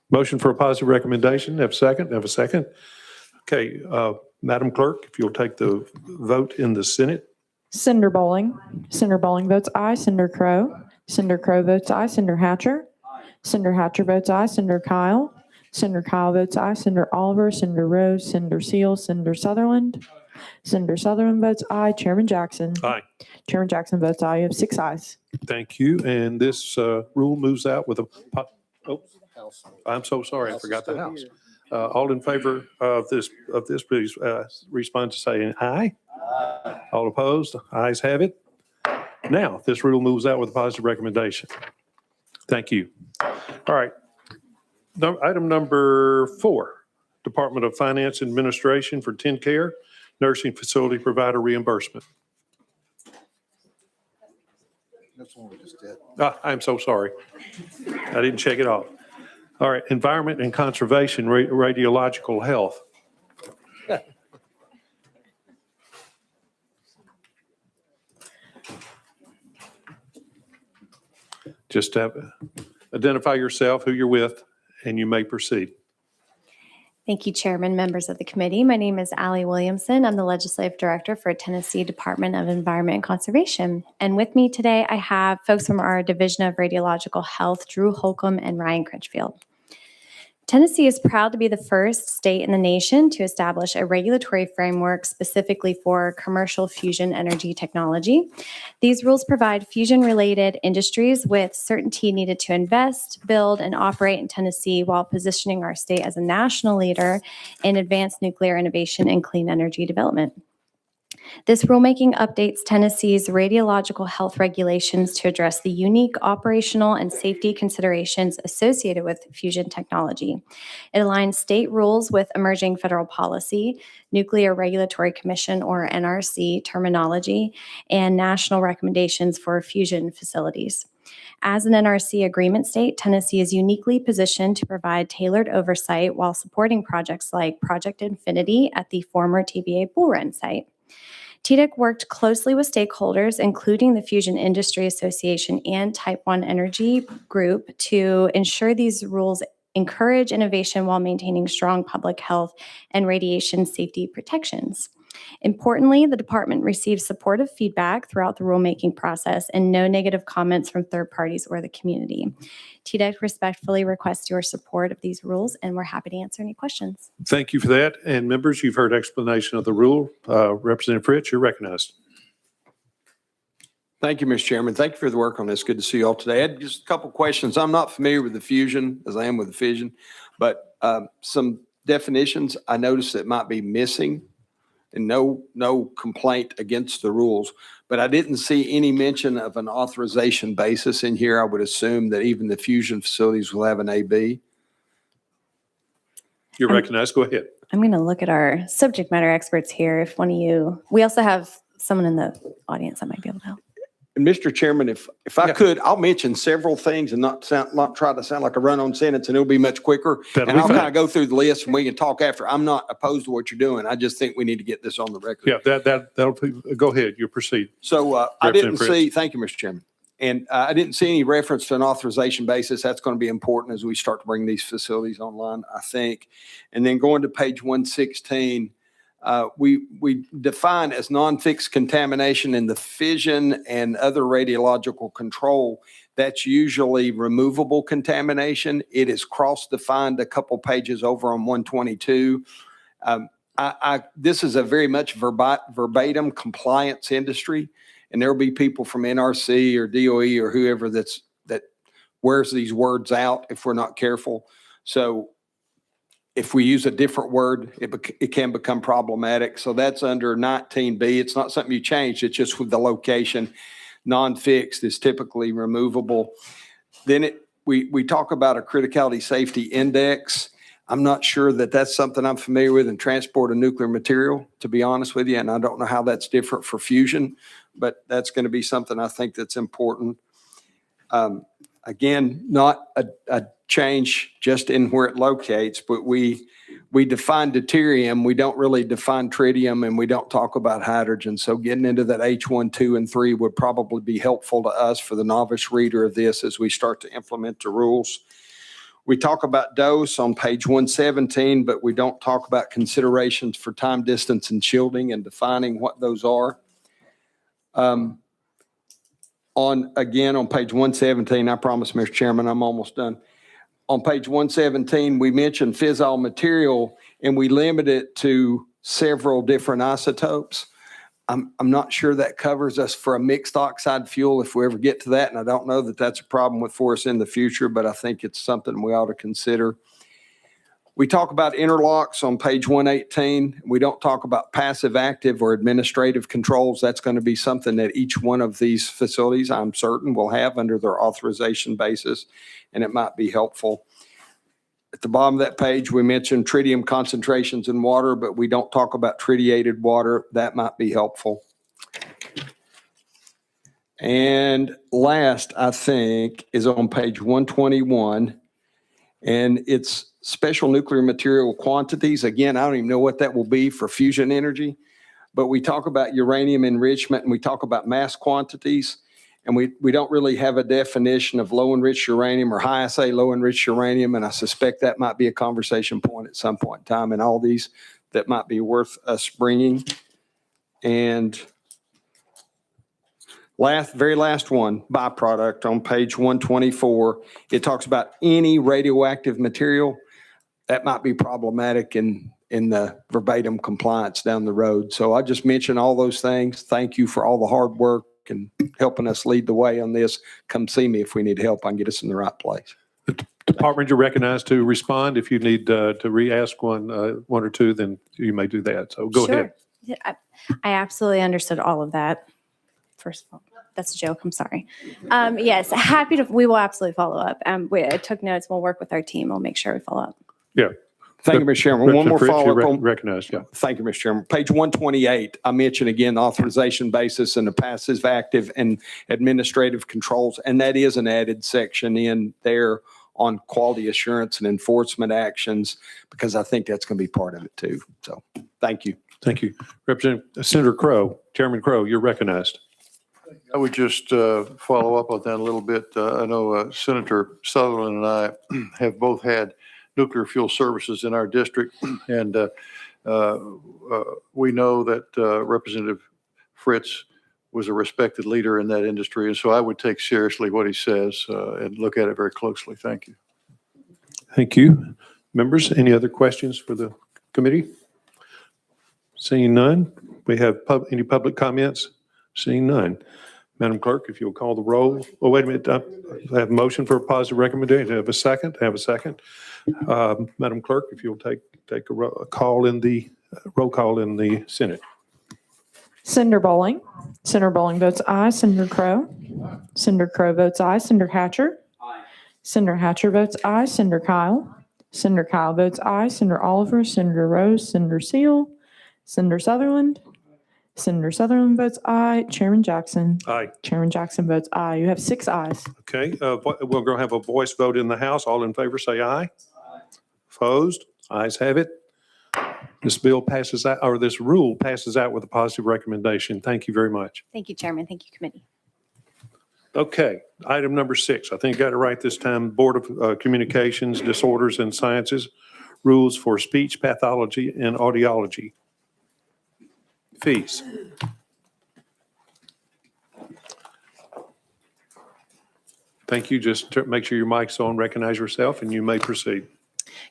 motion for a positive recommendation. Have a second? Have a second. Okay, Madam Clerk, if you'll take the vote in the Senate. Senator Bowling. Senator Bowling votes aye. Senator Crow. Senator Crow votes aye. Senator Hatcher. Senator Hatcher votes aye. Senator Kyle. Senator Kyle votes aye. Senator Oliver. Senator Rose. Senator Seal. Senator Sutherland. Senator Sutherland votes aye. Chairman Jackson. Aye. Chairman Jackson votes aye. You have 6 ayes. Thank you. And this rule moves out with I'm so sorry. I forgot the House. All in favor of this, please respond to saying aye. Aye. All opposed? Ayes have it. Now, this rule moves out with a positive recommendation. Thank you. All right. Item number 4, Department of Finance Administration for TennCare, Nursing Facility Provider Reimbursement. That's one we just did. I'm so sorry. I didn't check it off. All right, Environment and Conservation, Radiological Health. Just identify yourself, who you're with, and you may proceed. Thank you, Chairman, members of the committee. My name is Allie Williamson. I'm the Legislative Director for Tennessee Department of Environment and Conservation. And with me today, I have folks from our Division of Radiological Health, Drew Holcomb and Ryan Critchfield. Tennessee is proud to be the first state in the nation to establish a regulatory framework specifically for commercial fusion energy technology. These rules provide fusion-related industries with certainty needed to invest, build, and operate in Tennessee while positioning our state as a national leader in advanced nuclear innovation and clean energy development. This rulemaking updates Tennessee's radiological health regulations to address the unique operational and safety considerations associated with fusion technology. It aligns state rules with emerging federal policy, Nuclear Regulatory Commission or NRC terminology, and national recommendations for fusion facilities. As an NRC agreement state, Tennessee is uniquely positioned to provide tailored oversight while supporting projects like Project Infinity at the former TVA Bull Run site. TDEC worked closely with stakeholders, including the Fusion Industry Association and Type 1 Energy Group, to ensure these rules encourage innovation while maintaining strong public health and radiation safety protections. Importantly, the department received supportive feedback throughout the rulemaking process and no negative comments from third parties or the community. TDEC respectfully requests your support of these rules, and we're happy to answer any questions. Thank you for that. And members, you've heard explanation of the rule. Representative Fritz, you're recognized. Thank you, Mr. Chairman. Thank you for the work on this. Good to see you all today. I had just a couple questions. I'm not familiar with the fusion as I am with the fission, but some definitions I noticed that might be missing, and no complaint against the rules, but I didn't see any mention of an authorization basis in here. I would assume that even the fusion facilities will have an AB. You're recognized. Go ahead. I'm going to look at our subject matter experts here. If one of you, we also have someone in the audience that might be able to help. And Mr. Chairman, if I could, I'll mention several things and not try to sound like a run-on sentence, and it'll be much quicker. That'll And be I'll fine. kind of go through the list and we can talk after. I'm not opposed to what you're doing. I just think we need to get this on the record. Yeah, that'll go ahead. You proceed. So I didn't Representative see, thank you, Mr. Chairman. And I didn't see any reference to an authorization basis. That's going to be important as we start to bring these facilities online, I think. And then going to page 116, we define as non-fixed contamination in the fission and other radiological control. That's usually removable contamination. It is cross-defined a couple pages over on 122. This is a very much verbatim compliance industry, and there will be people from NRC or DOE or whoever that wears these words out if we're not careful. So if we use a different word, it can become problematic. So that's under 19B. It's not something you change. It's just with the location. Non-fixed is typically removable. Then we talk about a criticality safety index. I'm not sure that that's something I'm familiar with in transport of nuclear material, to be honest with you. And I don't know how that's different for fusion, but that's going to be something I think that's important. Again, not a change just in where it locates, but we define deuterium. We don't really define tritium, and we don't talk about hydrogen. So getting into that H1, 2, and 3 would probably be helpful to us for the novice reader of this as we start to implement the rules. We talk about dose on page 117, but we don't talk about considerations for time, distance, and shielding and defining what those are. On page 117, I promise, Mr. Chairman, I'm almost done. On page 117, we mentioned fissile material, and we limit it to several different isotopes. I'm not sure that covers us for a mixed oxide fuel if we ever get to that, and I don't know that that's a problem for us in the future, but I think it's something we ought to consider. We talk about interlocks on page 118. We don't talk about passive, active, or administrative controls. That's going to be something that each one of these facilities, I'm certain, will have under their authorization basis, and it might be helpful. At the bottom of that page, we mentioned tritium concentrations in water, but we don't talk about tritiated water. That might be helpful. And last, I think, is on page 121, and it's special nuclear material quantities. Again, I don't even know what that will be for fusion energy, but we talk about uranium enrichment and we talk about mass quantities, and we don't really have a definition of low enriched uranium or high assay low enriched uranium, and I suspect that might be a conversation point at some point in time in all these that might be worth us bringing. And very last one, byproduct on page 124, it talks about any radioactive material that might be problematic in the verbatim compliance down the road. So I just mentioned all those things. Thank you for all the hard work and helping us lead the way on this. Come see me if we need help. I can get us in the right place. The department, you're recognized to respond. If you need to re-ask one or two, then you may do that. So go ahead. I absolutely understood all of that. First of all, that's a joke. I'm sorry. Yes, happy to, we will absolutely follow up. I took notes. We'll work with our team. We'll make sure we follow up. Yeah. Thank you, Mr. Chairman. One more Fritz, you're follow-up on. recognized, yeah. Thank you, Mr. Chairman. Page 128, I mentioned again, the authorization basis and the passive, active, and administrative controls. And that is an added section in there on quality assurance and enforcement actions, because I think that's going to be part of it too. So, thank you. Thank you. Representative Senator Crowe, Chairman Crowe, you're recognized. I would just follow up on that a little bit. I know Senator Sutherland and I have both had nuclear fuel services in our district, and we know that Representative Fritz was a respected leader in that industry, and so I would take seriously what he says and look at it very closely. Thank you. Thank you. Members, any other questions for the committee? Seeing none, we have any public comments? Seeing none. Madam Clerk, if you'll call the roll. Oh, wait a minute. I have a motion for a positive recommendation. I have a second. I have a second. Madam Clerk, if you'll take a roll call in the Senate. Senator Bowling. Senator Bowling votes aye. Senator Crowe. Senator Crowe votes aye. Senator Hatcher. Senator Hatcher votes aye. Senator Kyle. Senator Kyle votes aye. Senator Oliver. Senator Rose. Senator Seal. Senator Sutherland. Senator Sutherland votes aye. Chairman Jackson. Aye. Chairman Jackson votes aye. You have 6 ayes. Okay, we're going to have a voice vote in the House. All in favor, say aye. Opposed? Ayes have it. This bill passes out, or this rule passes out with a positive recommendation. Thank you very much. Thank you, Chairman. Thank you, Committee. Okay, item number 6. I think I got it right this time. Board of Communications, Disorders and Sciences, rules for speech pathology and audiology. Fees. Thank you. Just make sure your mic's on, recognize yourself, and you may proceed.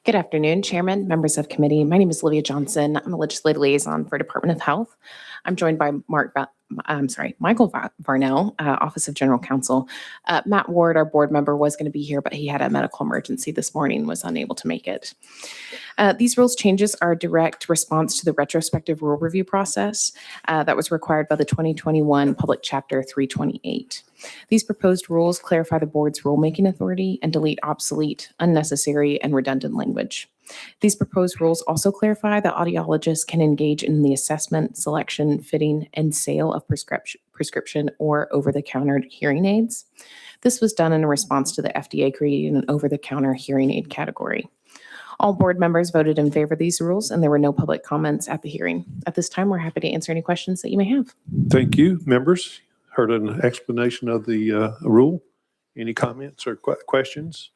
Good afternoon, Chairman, members of committee. My name is Olivia Johnson. I'm a legislative liaison for Department of Health. I'm joined by Michael Varnell, Office of General Counsel. Matt Ward, our board member, was going to be here, but he had a medical emergency this morning, was unable to make it. These rules changes are a direct response to the retrospective rule review process that was required by the 2021 Public Chapter 328. These proposed rules clarify the board's rulemaking authority and delete obsolete, unnecessary, and redundant language. These proposed rules also clarify that audiologists can engage in the assessment, selection, fitting, and sale of prescription or over-the-counter hearing aids. This was done in response to the FDA creating an over-the-counter hearing aid category. All board members voted in favor of these rules, and there were no public comments at the hearing. At this time, we're happy to answer any questions that you may have. Thank you, members. Heard an explanation of the rule. Any comments or questions?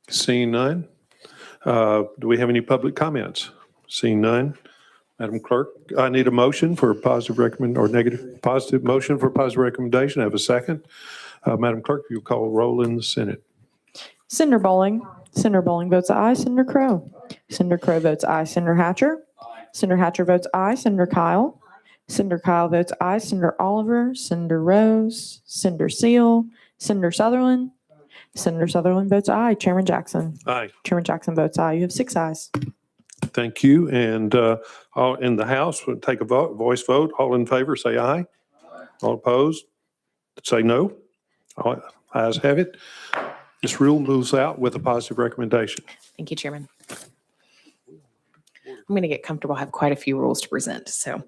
Seeing none. Do we have any public comments? Seeing none. Madam Clerk, I need a motion for a positive positive motion for a positive recommendation. I have a second. Madam Clerk, you'll call a roll in the Senate. Senator Bowling. Senator Bowling votes aye. Senator Crowe. Senator Crowe votes aye. Senator Hatcher. Senator Hatcher votes aye. Senator Kyle. Senator Kyle votes aye. Senator Oliver. Senator Rose. Senator Seal. Senator Sutherland. Senator Sutherland votes aye. Chairman Jackson. Aye. Chairman Jackson votes aye. You have 6 ayes. Thank you. And all in the House, we'll take a voice vote. All in favor, say aye. All opposed, say no. All ayes have it. This rule moves out with a positive recommendation. Thank you, Chairman. I'm going to get comfortable. I have quite a few rules to present. So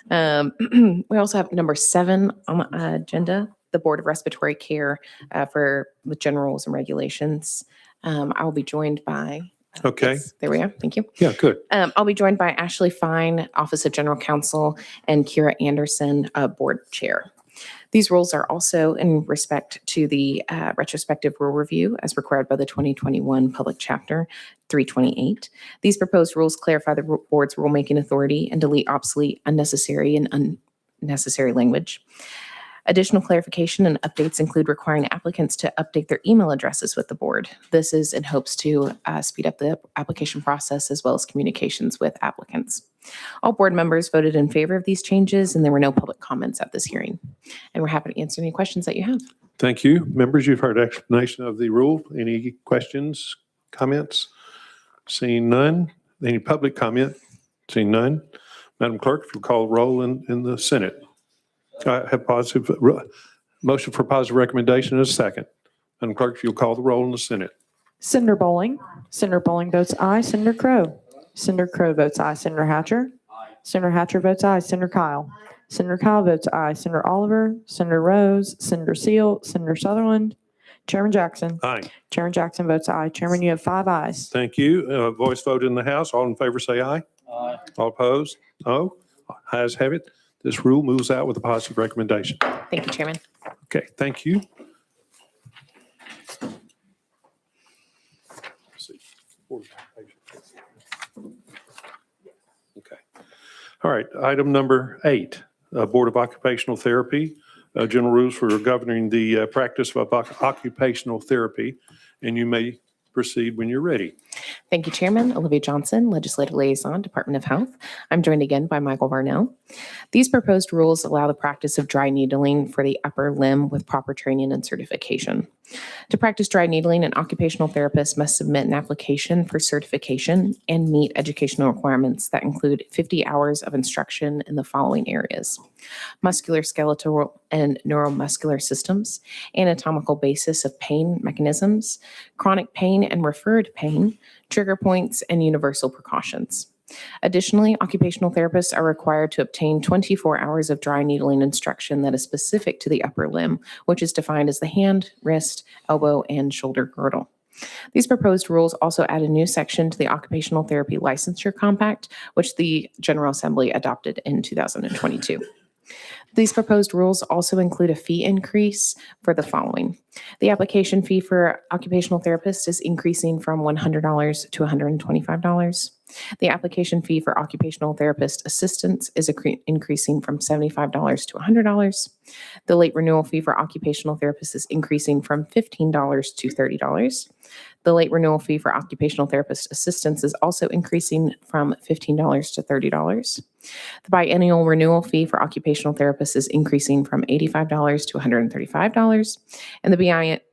we also have number 7 on the agenda, the Board of Respiratory Care with general rules and regulations. I will be joined by, Okay. there we are. Thank you. Yeah, good. I'll be joined by Ashley Fine, Office of General Counsel, and Kira Anderson, Board Chair. These rules are also in respect to the retrospective rule review as required by the 2021 Public Chapter 328. These proposed rules clarify the board's rulemaking authority and delete obsolete, unnecessary, and unnecessary language. Additional clarification and updates include requiring applicants to update their email addresses with the board. This is in hopes to speed up the application process as well as communications with applicants. All board members voted in favor of these changes, and there were no public comments at this hearing. And we're happy to answer any questions that you have. Thank you. Members, you've heard explanation of the rule. Any questions, comments? Seeing none. Any public comment? Seeing none. Madam Clerk, if you'll call the roll in the Senate. I have motion for positive recommendation and a second. Madam Clerk, if you'll call the roll in the Senate. Senator Bowling. Senator Bowling votes aye. Senator Crow. Senator Crow votes aye. Senator Hatcher. Senator Hatcher votes aye. Senator Kyle. Senator Kyle votes aye. Senator Oliver. Senator Rose. Senator Seal. Senator Sutherland. Chairman Jackson. Aye. Chairman Jackson votes aye. Chairman, you have 5 ayes. Thank you. Voice vote in the House. All in favor say aye. Aye. All opposed? No. Ayes have it. This rule moves out with a positive recommendation. Thank you, Chairman. Okay, thank you. Okay. All right, item number 8, Board of Occupational Therapy, general rules for governing the practice of occupational therapy, and you may proceed when you're ready. Thank you, Chairman. Olivia Johnson, Legislative Liaison, Department of Health. I'm joined again by Michael Varnell. These proposed rules allow the practice of dry needling for the upper limb with proper training and certification. To practice dry needling, an occupational therapist must submit an application for certification and meet educational requirements that include 50 hours of instruction in the following areas: musculoskeletal and neuromuscular systems, anatomical basis of pain mechanisms, chronic pain and referred pain, trigger points, and universal precautions. Additionally, occupational therapists are required to obtain 24 hours of dry needling instruction that is specific to the upper limb, which is defined as the hand, wrist, elbow, and shoulder girdle. These proposed rules also add a new section to the Occupational Therapy Licensure Compact, which the General Assembly adopted in 2022. These proposed rules also include a fee increase for the following. The application fee for occupational therapists is increasing from $100 to $125. The application fee for occupational therapist assistants is increasing from $75 to $100. The late renewal fee for occupational therapists is increasing from $15 to $30. The late renewal fee for occupational therapist assistants is also increasing from $15 to $30. The biennial renewal fee for occupational therapists is increasing from $85 to $135. And the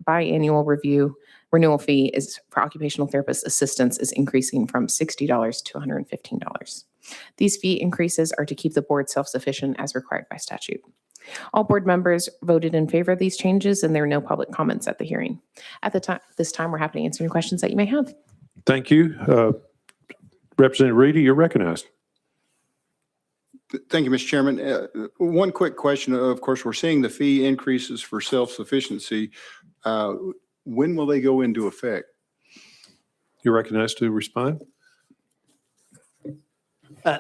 biannual renewal fee is for occupational therapist assistants is increasing from $60 to $115. These fee increases are to keep the board self-sufficient as required by statute. All board members voted in favor of these changes, and there are no public comments at the hearing. At this time, we're happy to answer any questions that you may have. Thank you. Representative Reedy, you're recognized. Thank you, Mr. Chairman. One quick question. Of course, we're seeing the fee increases for self-sufficiency. When will they go into effect? You're recognized to respond.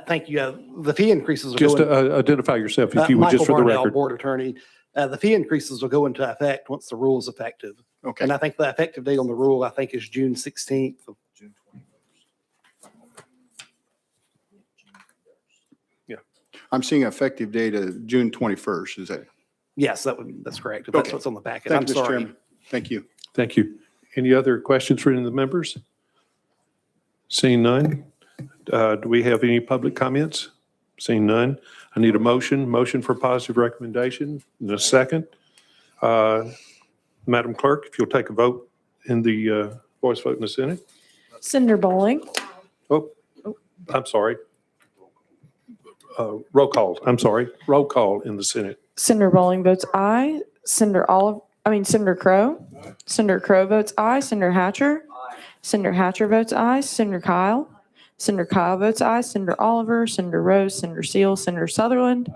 Thank you. The fee increases will Just go in. identify yourself if you would, just for the Michael Varnell, record. Board Attorney. The fee increases will go into effect once the rule is effective. Okay. And I think the effective date on the rule, I think, is June 16th. I'm seeing effective date of June 21st. Is that? Yes, that's correct. If that's Okay. what's on the back. Thank I'm you, Mr. sorry. Chairman. Thank you. Thank you. Any other questions for any of the members? Seeing none. Do we have any public comments? Seeing none. I need a motion for positive recommendation in a second. Madam Clerk, if you'll take a vote in the voice vote in the Senate. Senator Bowling. Oh, I'm sorry. Roll call. I'm sorry. Roll call in the Senate. Senator Bowling votes aye. Senator Crow. Senator Crow votes aye. Senator Hatcher. Senator Hatcher votes aye. Senator Kyle. Senator Kyle votes aye. Senator Oliver. Senator Rose. Senator Seal. Senator Sutherland.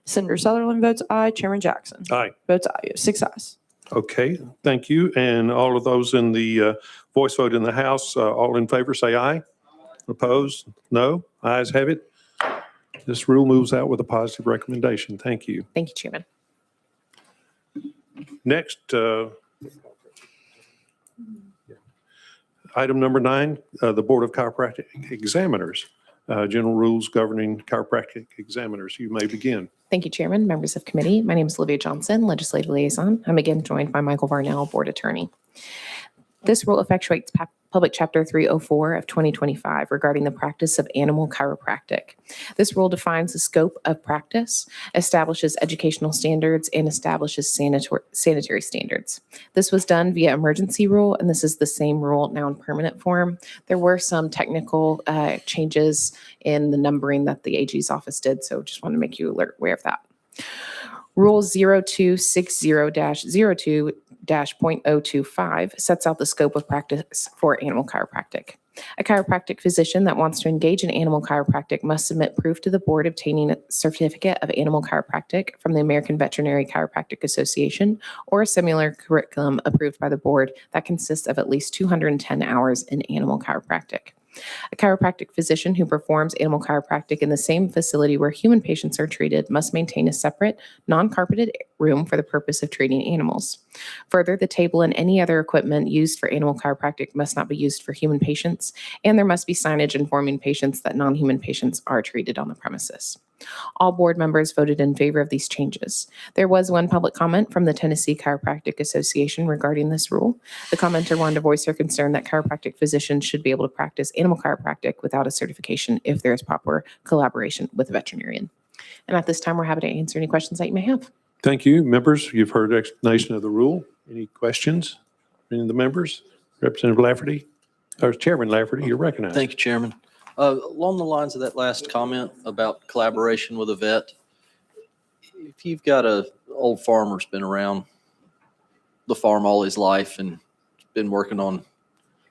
Senator Sutherland votes aye. Chairman Jackson Aye. votes aye. You have 6 ayes. Okay, thank you. And all of those in the voice vote in the House, all in favor, say aye. Opposed? No. Ayes have it. This rule moves out with a positive recommendation. Thank you. Thank you, Chairman. Next, item number 9, the Board of Chiropractic Examiners. General rules governing chiropractic examiners. You may begin. Thank you, Chairman, members of committee. My name is Olivia Johnson, Legislative Liaison. I'm again joined by Michael Varnell, Board Attorney. This rule effectuates Public Chapter 304 of 2025 regarding the practice of animal chiropractic. This rule defines the scope of practice, establishes educational standards, and establishes sanitary standards. This was done via emergency rule, and this is the same rule now in permanent form. There were some technical changes in the numbering that the AG's office did, so just want to make you aware of that. Rule 0260-02-025 sets out the scope of practice for animal chiropractic. A chiropractic physician that wants to engage in animal chiropractic must submit proof to the board obtaining a certificate of animal chiropractic from the American Veterinary Chiropractic Association or a similar curriculum approved by the board that consists of at least 210 hours in animal chiropractic. A chiropractic physician who performs animal chiropractic in the same facility where human patients are treated must maintain a separate, non-carpeted room for the purpose of treating animals. Further, the table and any other equipment used for animal chiropractic must not be used for human patients, and there must be signage informing patients that non-human patients are treated on the premises. All board members voted in favor of these changes. There was one public comment from the Tennessee Chiropractic Association regarding this rule. The commenter wanted to voice her concern that chiropractic physicians should be able to practice animal chiropractic without a certification if there is proper collaboration with a veterinarian. And at this time, we're happy to answer any questions that you may have. Thank you. Members, you've heard explanation of the rule. Any questions? Any of the members? Representative Lafferty, or Chairman Lafferty, you're recognized. Thank you, Chairman. Along the lines of that last comment about collaboration with a vet, if you've got a old farmer who's been around the farm all his life and been working on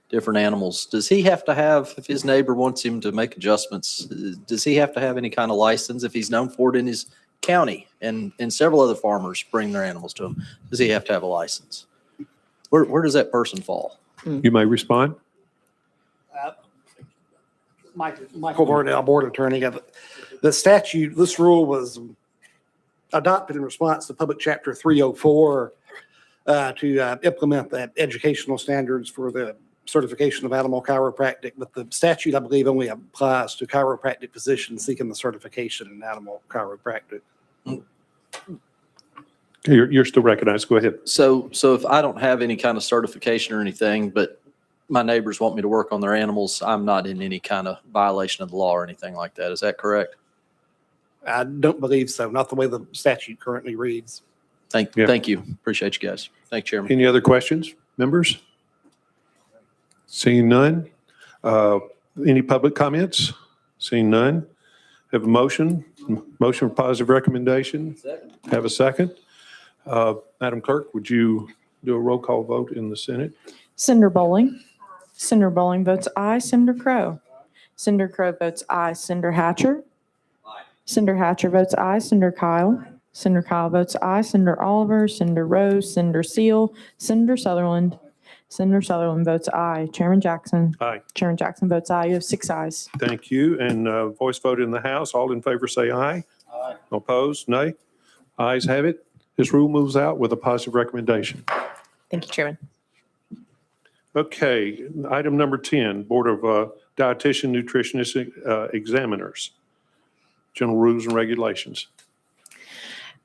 different animals, does he have to have, if his neighbor wants him to make adjustments, does he have to have any kind of license if he's known for it in his county and several other farmers bring their animals to him? Does he have to have a license? Where does that person fall? You may respond. Michael Varnell, Board Attorney. The statute, this rule was adopted in response to Public Chapter 304 to implement the educational standards for the certification of animal chiropractic. But the statute, I believe, only applies to chiropractic physicians seeking the certification in animal chiropractic. You're still recognized. Go ahead. So if I don't have any kind of certification or anything, but my neighbors want me to work on their animals, I'm not in any kind of violation of the law or anything like that. Is that correct? I don't believe so, not the way the statute currently reads. Thank you. Appreciate you guys. Thank you, Chairman. Any other questions, members? Seeing none. Any public comments? Seeing none. Have a motion for positive recommendation. Second. Have a second. Madam Clerk, would you do a roll call vote in the Senate? Senator Bowling. Senator Bowling votes aye. Senator Crow. Senator Crow votes aye. Senator Hatcher. Senator Hatcher votes aye. Senator Kyle. Senator Kyle votes aye. Senator Oliver. Senator Rose. Senator Seal. Senator Sutherland. Senator Sutherland votes aye. Chairman Jackson. Aye. Chairman Jackson votes aye. You have 6 ayes. Thank you. And voice vote in the House. All in favor say aye. Aye. Opposed? Nay. Ayes have it. This rule moves out with a positive recommendation. Thank you, Chairman. Okay, item number 10, Board of Dietitian Nutritionist Examiners. General rules and regulations.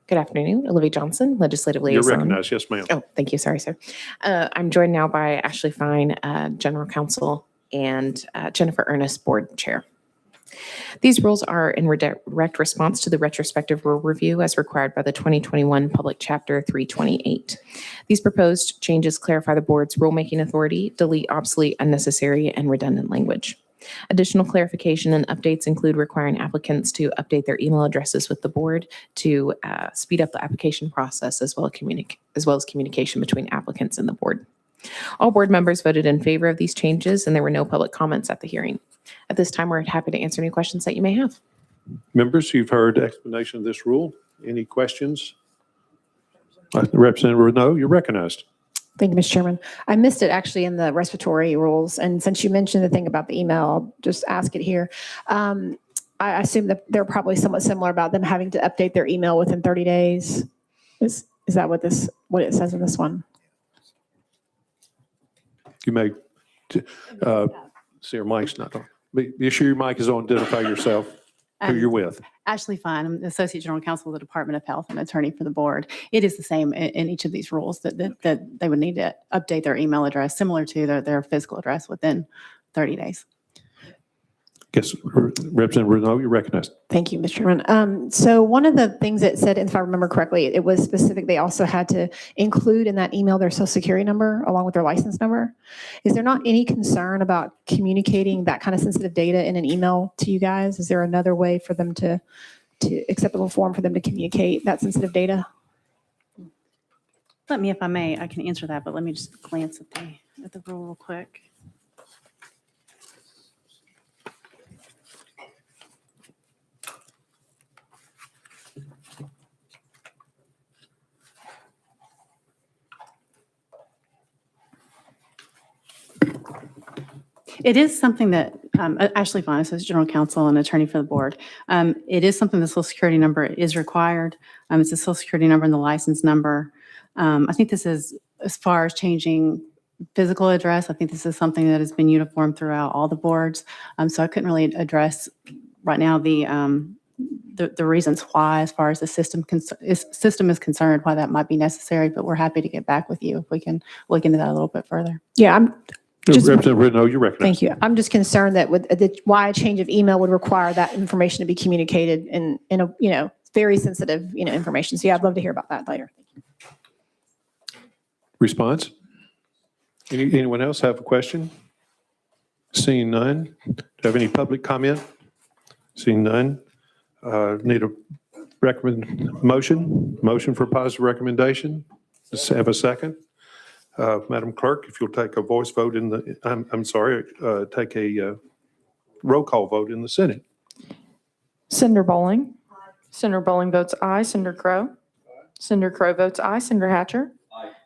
Good afternoon. Olivia Johnson, Legislative You're Liaison. recognized. Yes, ma'am. Oh, thank you. Sorry, sir. I'm joined now by Ashley Fine, General Counsel, and Jennifer Ernest, Board Chair. These rules are in direct response to the retrospective rule review as required by the 2021 Public Chapter 328. These proposed changes clarify the board's rulemaking authority, delete obsolete, unnecessary, and redundant language. Additional clarification and updates include requiring applicants to update their email addresses with the board to speed up the application process as well as communication between applicants and the board. All board members voted in favor of these changes, and there were no public comments at the hearing. At this time, we're happy to answer any questions that you may have. Members, you've heard the explanation of this rule. Any questions? Representative Renaud, you're recognized. Thank you, Mr. Chairman. I missed it actually in the respiratory rules. And since you mentioned the thing about the email, I'll just ask it here. I assume that they're probably somewhat similar about them having to update their email within 30 days. Is that what it says in this one? You may, see, your mic's not on. Be sure your mic is on. Identify yourself. Who you're with? Ashley Fine, I'm the Associate General Counsel of the Department of Health and attorney for the board. It is the same in each of these rules that they would need to update their email address similar to their physical address within 30 days. Yes, Representative Renaud, you're recognized. Thank you, Mr. Chairman. So one of the things it said, if I remember correctly, it was specific, they also had to include in that email their social security number along with their license number. Is there not any concern about communicating that kind of sensitive data in an email to you guys? Is there another way for them to acceptable form for them to communicate that sensitive data? Let me, if I may, I can answer that, but let me just glance at the rule real quick. It is something that Ashley Fine, as General Counsel and attorney for the board, it is something the social security number is required. It's the social security number and the license number. I think this is, as far as changing physical address, I think this is something that has been uniform throughout all the boards. So I couldn't really address right now the reasons why, as far as the system is concerned, why that might be necessary, but we're happy to get back with you if we can look into that a little bit further. Yeah, Representative Renaud, you're recognized. Thank you. I'm just concerned that why a change of email would require that information to be communicated in a, very sensitive, information. So yeah, I'd love to hear about that later. Response? Anyone else have a question? Seeing none. Do you have any public comment? Seeing none. Need a motion for positive recommendation. Let's have a second. Madam Clerk, if you'll take a voice vote take a roll call vote in the Senate. Senator Bowling. Senator Bowling votes aye. Senator Crow. Senator Crow votes aye. Senator Hatcher.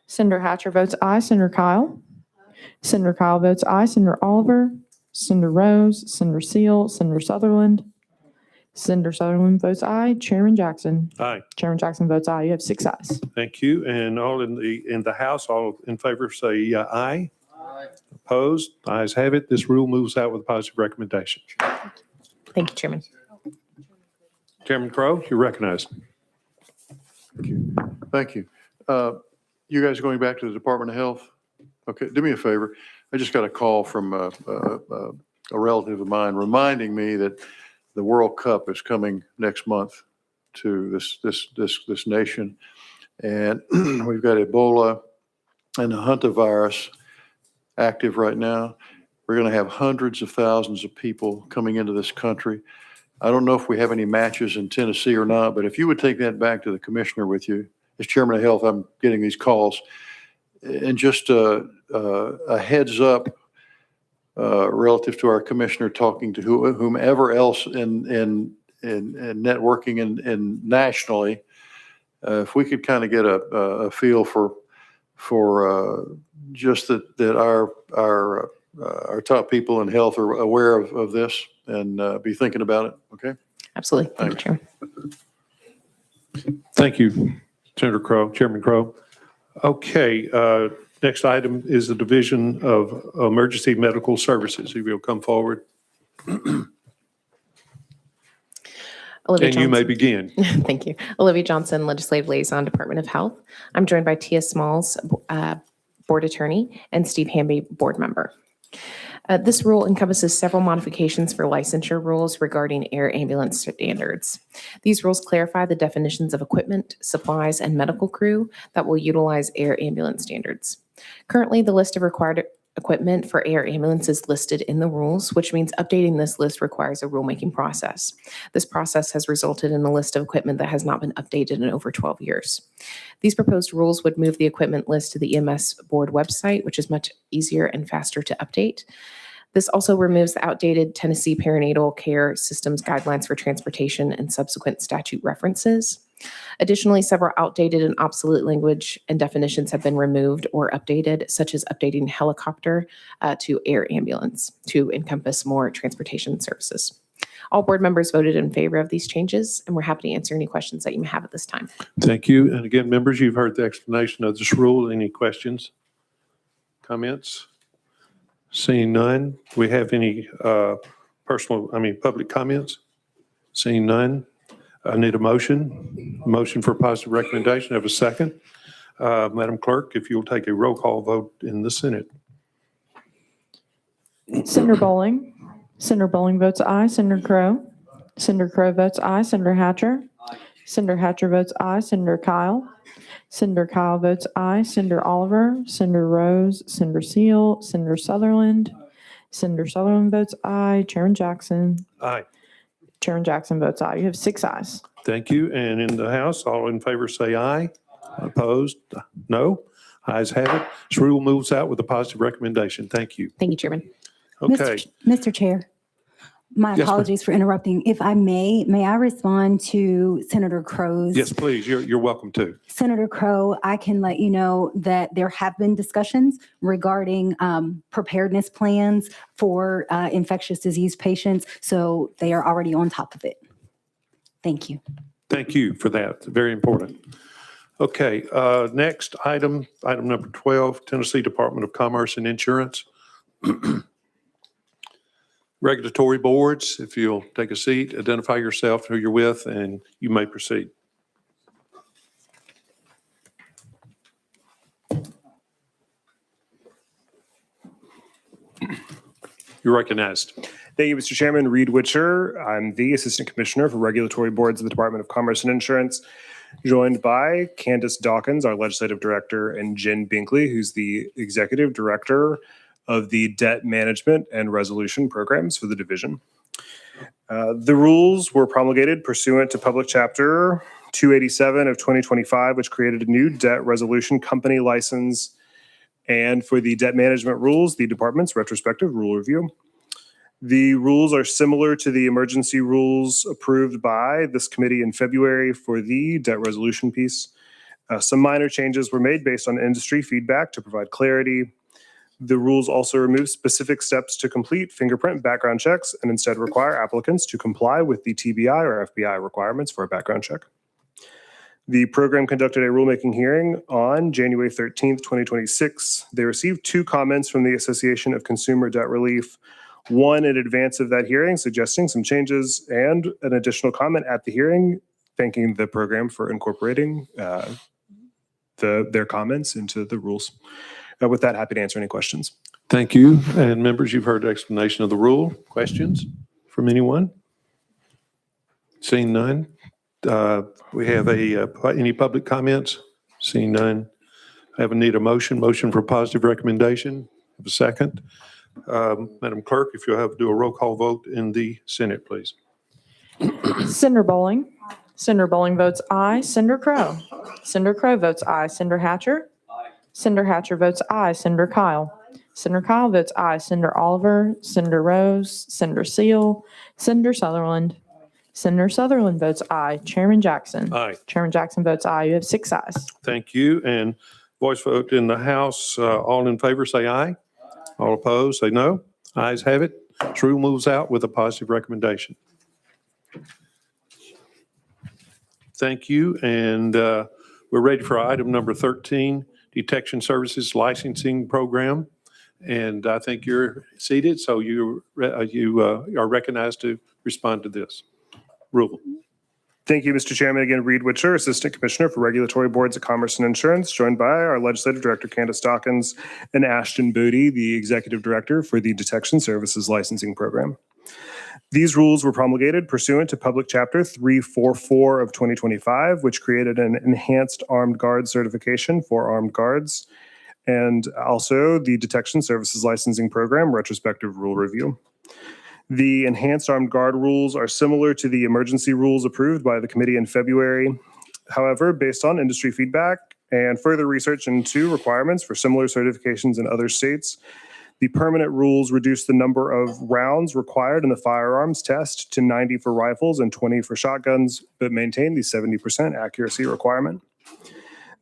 Senator Hatcher votes aye. Senator Kyle. Senator Kyle votes aye. Senator Oliver. Senator Rose. Senator Seal. Senator Sutherland. Senator Sutherland votes aye. Chairman Jackson. Aye. Chairman Jackson votes aye. You have 6 ayes. Thank you. And all in the House, all in favor say aye. Aye. Opposed? Ayes have it. This rule moves out with a positive recommendation. Thank you, Chairman. Chairman Crow, you're recognized. Thank you. You guys going back to the Department of Health? Okay, do me a favor. I just got a call from a relative of mine reminding me that the World Cup is coming next month to this nation. And we've got Ebola and the hantavirus active right now. We're going to have hundreds of thousands of people coming into this country. I don't know if we have any matches in Tennessee or not, but if you would take that back to the commissioner with you, as chairman of health, I'm getting these calls, and just a heads up relative to our commissioner talking to whomever else in networking and nationally, if we could kind of get a feel for just that our top people in health are aware of this and be thinking about it. Okay. Absolutely. Thank you, Chairman. Thank you, Senator Crow, Chairman Crow. Okay. Next item is the Division of Emergency Medical Services. If you'll come forward. Olivia And you may Johnson. begin. Thank you. Olivia Johnson, Legislative Liaison, Department of Health. I'm joined by Tia Smalls, Board Attorney, and Steve Hamby, Board Member. This rule encompasses several modifications for licensure rules regarding air ambulance standards. These rules clarify the definitions of equipment, supplies, and medical crew that will utilize air ambulance standards. Currently, the list of required equipment for air ambulance is listed in the rules, which means updating this list requires a rulemaking process. This process has resulted in a list of equipment that has not been updated in over 12 years. These proposed rules would move the equipment list to the EMS board website, which is much easier and faster to update. This also removes the outdated Tennessee Perinatal Care Systems Guidelines for Transportation and subsequent statute references. Additionally, several outdated and obsolete language and definitions have been removed or updated, such as updating helicopter to air ambulance to encompass more transportation services. All board members voted in favor of these changes, and we're happy to answer any questions that you may have at this time. Thank you. And again, members, you've heard the explanation of this rule. Any questions, comments? Seeing none, do we have any public comments? Seeing none, I need a motion. Motion for positive recommendation. Have a second. Madam Clerk, if you'll take a roll call vote in the Senate. Senator Bowling. Senator Bowling votes aye. Senator Crow. Senator Crow votes aye. Senator Hatcher. Senator Hatcher votes aye. Senator Kyle. Senator Kyle votes aye. Senator Oliver. Senator Rose. Senator Seal. Senator Sutherland. Senator Sutherland votes aye. Chairman Jackson. Aye. Chairman Jackson votes aye. You have 6 ayes. Thank you. And in the House, all in favor say aye. Opposed? No. Ayes have it. This rule moves out with a positive recommendation. Thank you. Thank you, Chairman. Okay. Mr. Chair, my Yes, ma'am. apologies for interrupting. If I may I respond to Senator Crow's? Yes, please. You're welcome to. Senator Crow, I can let you know that there have been discussions regarding preparedness plans for infectious disease patients, so they are already on top of it. Thank you. Thank you for that. Very important. Okay, next item number 12, Tennessee Department of Commerce and Insurance. Regulatory boards, if you'll take a seat, identify yourself, who you're with, and you may proceed. You're recognized. Thank you, Mr. Chairman. Reed Witcher. I'm the Assistant Commissioner for Regulatory Boards of the Department of Commerce and Insurance, joined by Candace Dawkins, our Legislative Director, and Jen Binkley, who's the Executive Director of the Debt Management and Resolution Programs for the division. The rules were promulgated pursuant to Public Chapter 287 of 2025, which created a new debt resolution company license, and for the debt management rules, the department's retrospective rule review. The rules are similar to the emergency rules approved by this committee in February for the debt resolution piece. Some minor changes were made based on industry feedback to provide clarity. The rules also remove specific steps to complete fingerprint background checks and instead require applicants to comply with the TBI or FBI requirements for a background check. The program conducted a rulemaking hearing on January 13th, 2026. They received 2 comments from the Association of Consumer Debt Relief, one in advance of that hearing suggesting some changes, and an additional comment at the hearing thanking the program for incorporating their comments into the rules. With that, happy to answer any questions. Thank you. And members, you've heard the explanation of the rule. Questions from anyone? Seeing none. We have any public comments? Seeing none. I need a motion for positive recommendation. Have a second. Madam Clerk, if you'll do a roll call vote in the Senate, please. Senator Bowling. Senator Bowling votes aye. Senator Crow. Senator Crow votes aye. Senator Hatcher. Senator Hatcher votes aye. Senator Kyle. Senator Kyle votes aye. Senator Oliver. Senator Rose. Senator Seal. Senator Sutherland. Senator Sutherland votes aye. Chairman Jackson. Aye. Chairman Jackson votes aye. You have 6 ayes. Thank you. And voice vote in the House. All in favor, say aye. All opposed, say no. Ayes have it. This rule moves out with a positive recommendation. Thank you. And we're ready for item number 13, Detection Services Licensing Program. And I think you're seated, so you are recognized to respond to this rule. Thank you, Mr. Chairman. Again, Reed Witcher, Assistant Commissioner for Regulatory Boards of Commerce and Insurance, joined by our Legislative Director, Candace Dawkins, and Ashton Booty, the Executive Director for the Detection Services Licensing Program. These rules were promulgated pursuant to Public Chapter 344 of 2025, which created an enhanced armed guard certification for armed guards, and also the Detection Services Licensing Program retrospective rule review. The enhanced armed guard rules are similar to the emergency rules approved by the committee in February. However, based on industry feedback and further research into requirements for similar certifications in other states, the permanent rules reduce the number of rounds required in the firearms test to 90 for rifles and 20 for shotguns, but maintain the 70% accuracy requirement.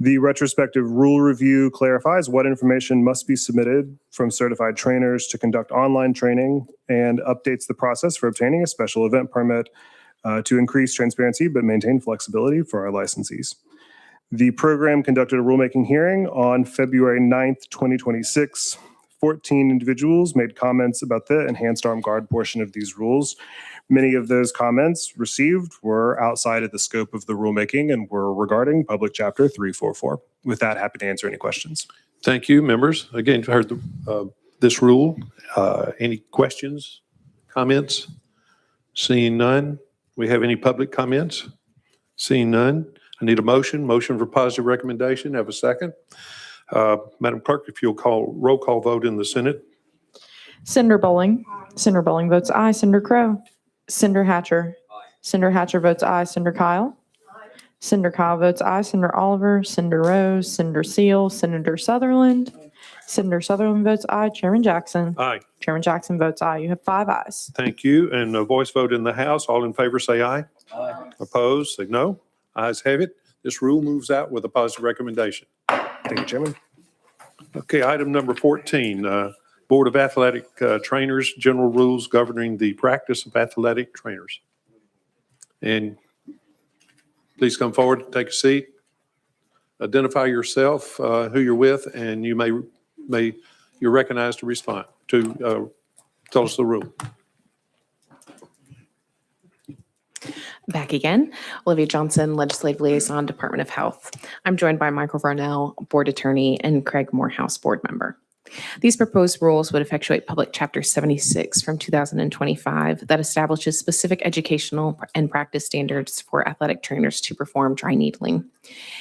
The retrospective rule review clarifies what information must be submitted from certified trainers to conduct online training and updates the process for obtaining a special event permit to increase transparency but maintain flexibility for our licensees. The program conducted a rulemaking hearing on February 9th, 2026. 14 individuals made comments about the enhanced armed guard portion of these rules. Many of those comments received were outside of the scope of the rulemaking and were regarding Public Chapter 344. With that, happy to answer any questions. Thank you, members. Again, you've heard this rule. Any questions, comments? Seeing none. We have any public comments? Seeing none. I need a motion. Motion for positive recommendation. Have a second. Madam Clerk, if you'll call roll call vote in the Senate. Senator Bowling. Senator Bowling votes aye. Senator Crow. Senator Hatcher. Senator Hatcher votes aye. Senator Kyle. Senator Kyle votes aye. Senator Oliver. Senator Rose. Senator Seal. Senator Sutherland. Senator Sutherland votes aye. Chairman Jackson. Aye. Chairman Jackson votes aye. You have 5 ayes. Thank you. And a voice vote in the House. All in favor say aye. Aye. Opposed, say no. Ayes have it. This rule moves out with a positive recommendation. Thank you, Chairman. Okay, item number 14, Board of Athletic Trainers, General Rules Governing the Practice of Athletic Trainers. And please come forward, take a seat. Identify yourself, who you're with, and you're recognized to respond to tell us the rule. Back again, Olivia Johnson, Legislative Liaison, Department of Health. I'm joined by Michael Varnell, Board Attorney, and Craig Morehouse, Board Member. These proposed rules would effectuate Public Chapter 76 from 2025 that establishes specific educational and practice standards for athletic trainers to perform dry needling.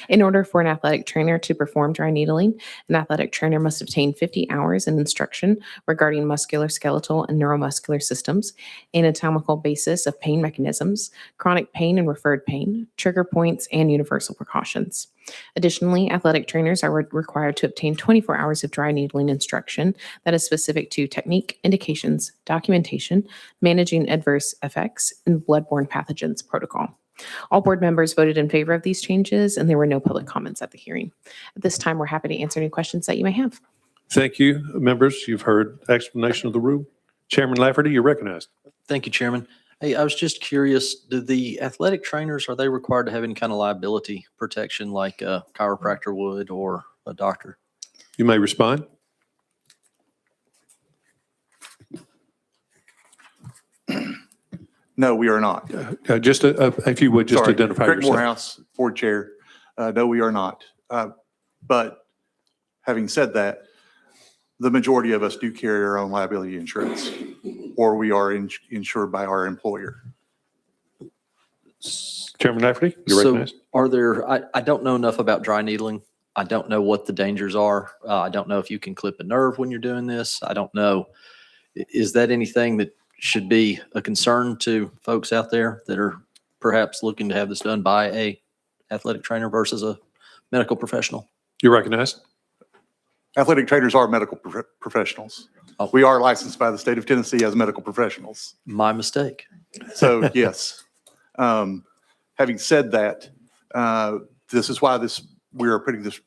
In order for an athletic trainer to perform dry needling, an athletic trainer must obtain 50 hours in instruction regarding musculoskeletal and neuromuscular systems, anatomical basis of pain mechanisms, chronic pain and referred pain, trigger points, and universal precautions. Additionally, athletic trainers are required to obtain 24 hours of dry needling instruction that is specific to technique, indications, documentation, managing adverse effects, and bloodborne pathogens protocol. All board members voted in favor of these changes, and there were no public comments at the hearing. At this time, we're happy to answer any questions that you may have. Thank you, members. You've heard explanation of the rule. Chairman Lafferty, you're recognized. Thank you, Chairman. Hey, I was just curious, do the athletic trainers, are they required to have any kind of liability protection like a chiropractor would or a doctor? You may respond. No, we are not. Just if you would, just Sorry, identify Craig yourself. Morehouse, Board Chair. No, we are not. But having said that, the majority of us do carry our own liability insurance, or we are insured by our employer. Chairman Lafferty, you're recognized. So are there, I don't know enough about dry needling. I don't know what the dangers are. I don't know if you can clip a nerve when you're doing this. I don't know. Is that anything that should be a concern to folks out there that are perhaps looking to have this done by a athletic trainer versus a medical professional? You're recognized. Athletic trainers are medical professionals. We are licensed by the state of Tennessee as medical professionals. My mistake. So yes. Having said that, this is why we are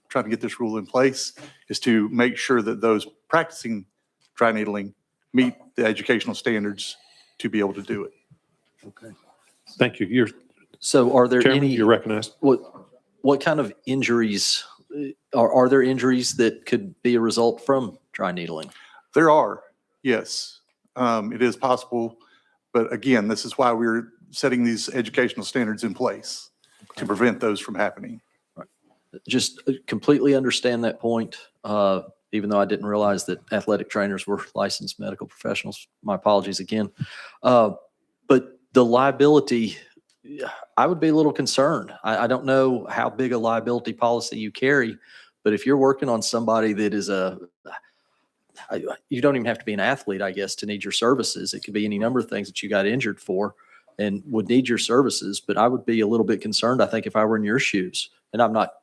trying to get this rule in place, is to make sure that those practicing dry needling meet the educational standards to be able to do it. Okay. Thank you. So are there Chairman, any? you're recognized. What kind of injuries, are there injuries that could be a result from dry needling? There are, yes. It is possible, but again, this is why we're setting these educational standards in place to prevent those from happening. Just completely understand that point, even though I didn't realize that athletic trainers were licensed medical professionals. My apologies again. But the liability, I would be a little concerned. I don't know how big a liability policy you carry, but if you're working on somebody that is you don't even have to be an athlete, I guess, to need your services. It could be any number of things that you got injured for and would need your services. But I would be a little bit concerned, I think, if I were in your shoes. And I'm not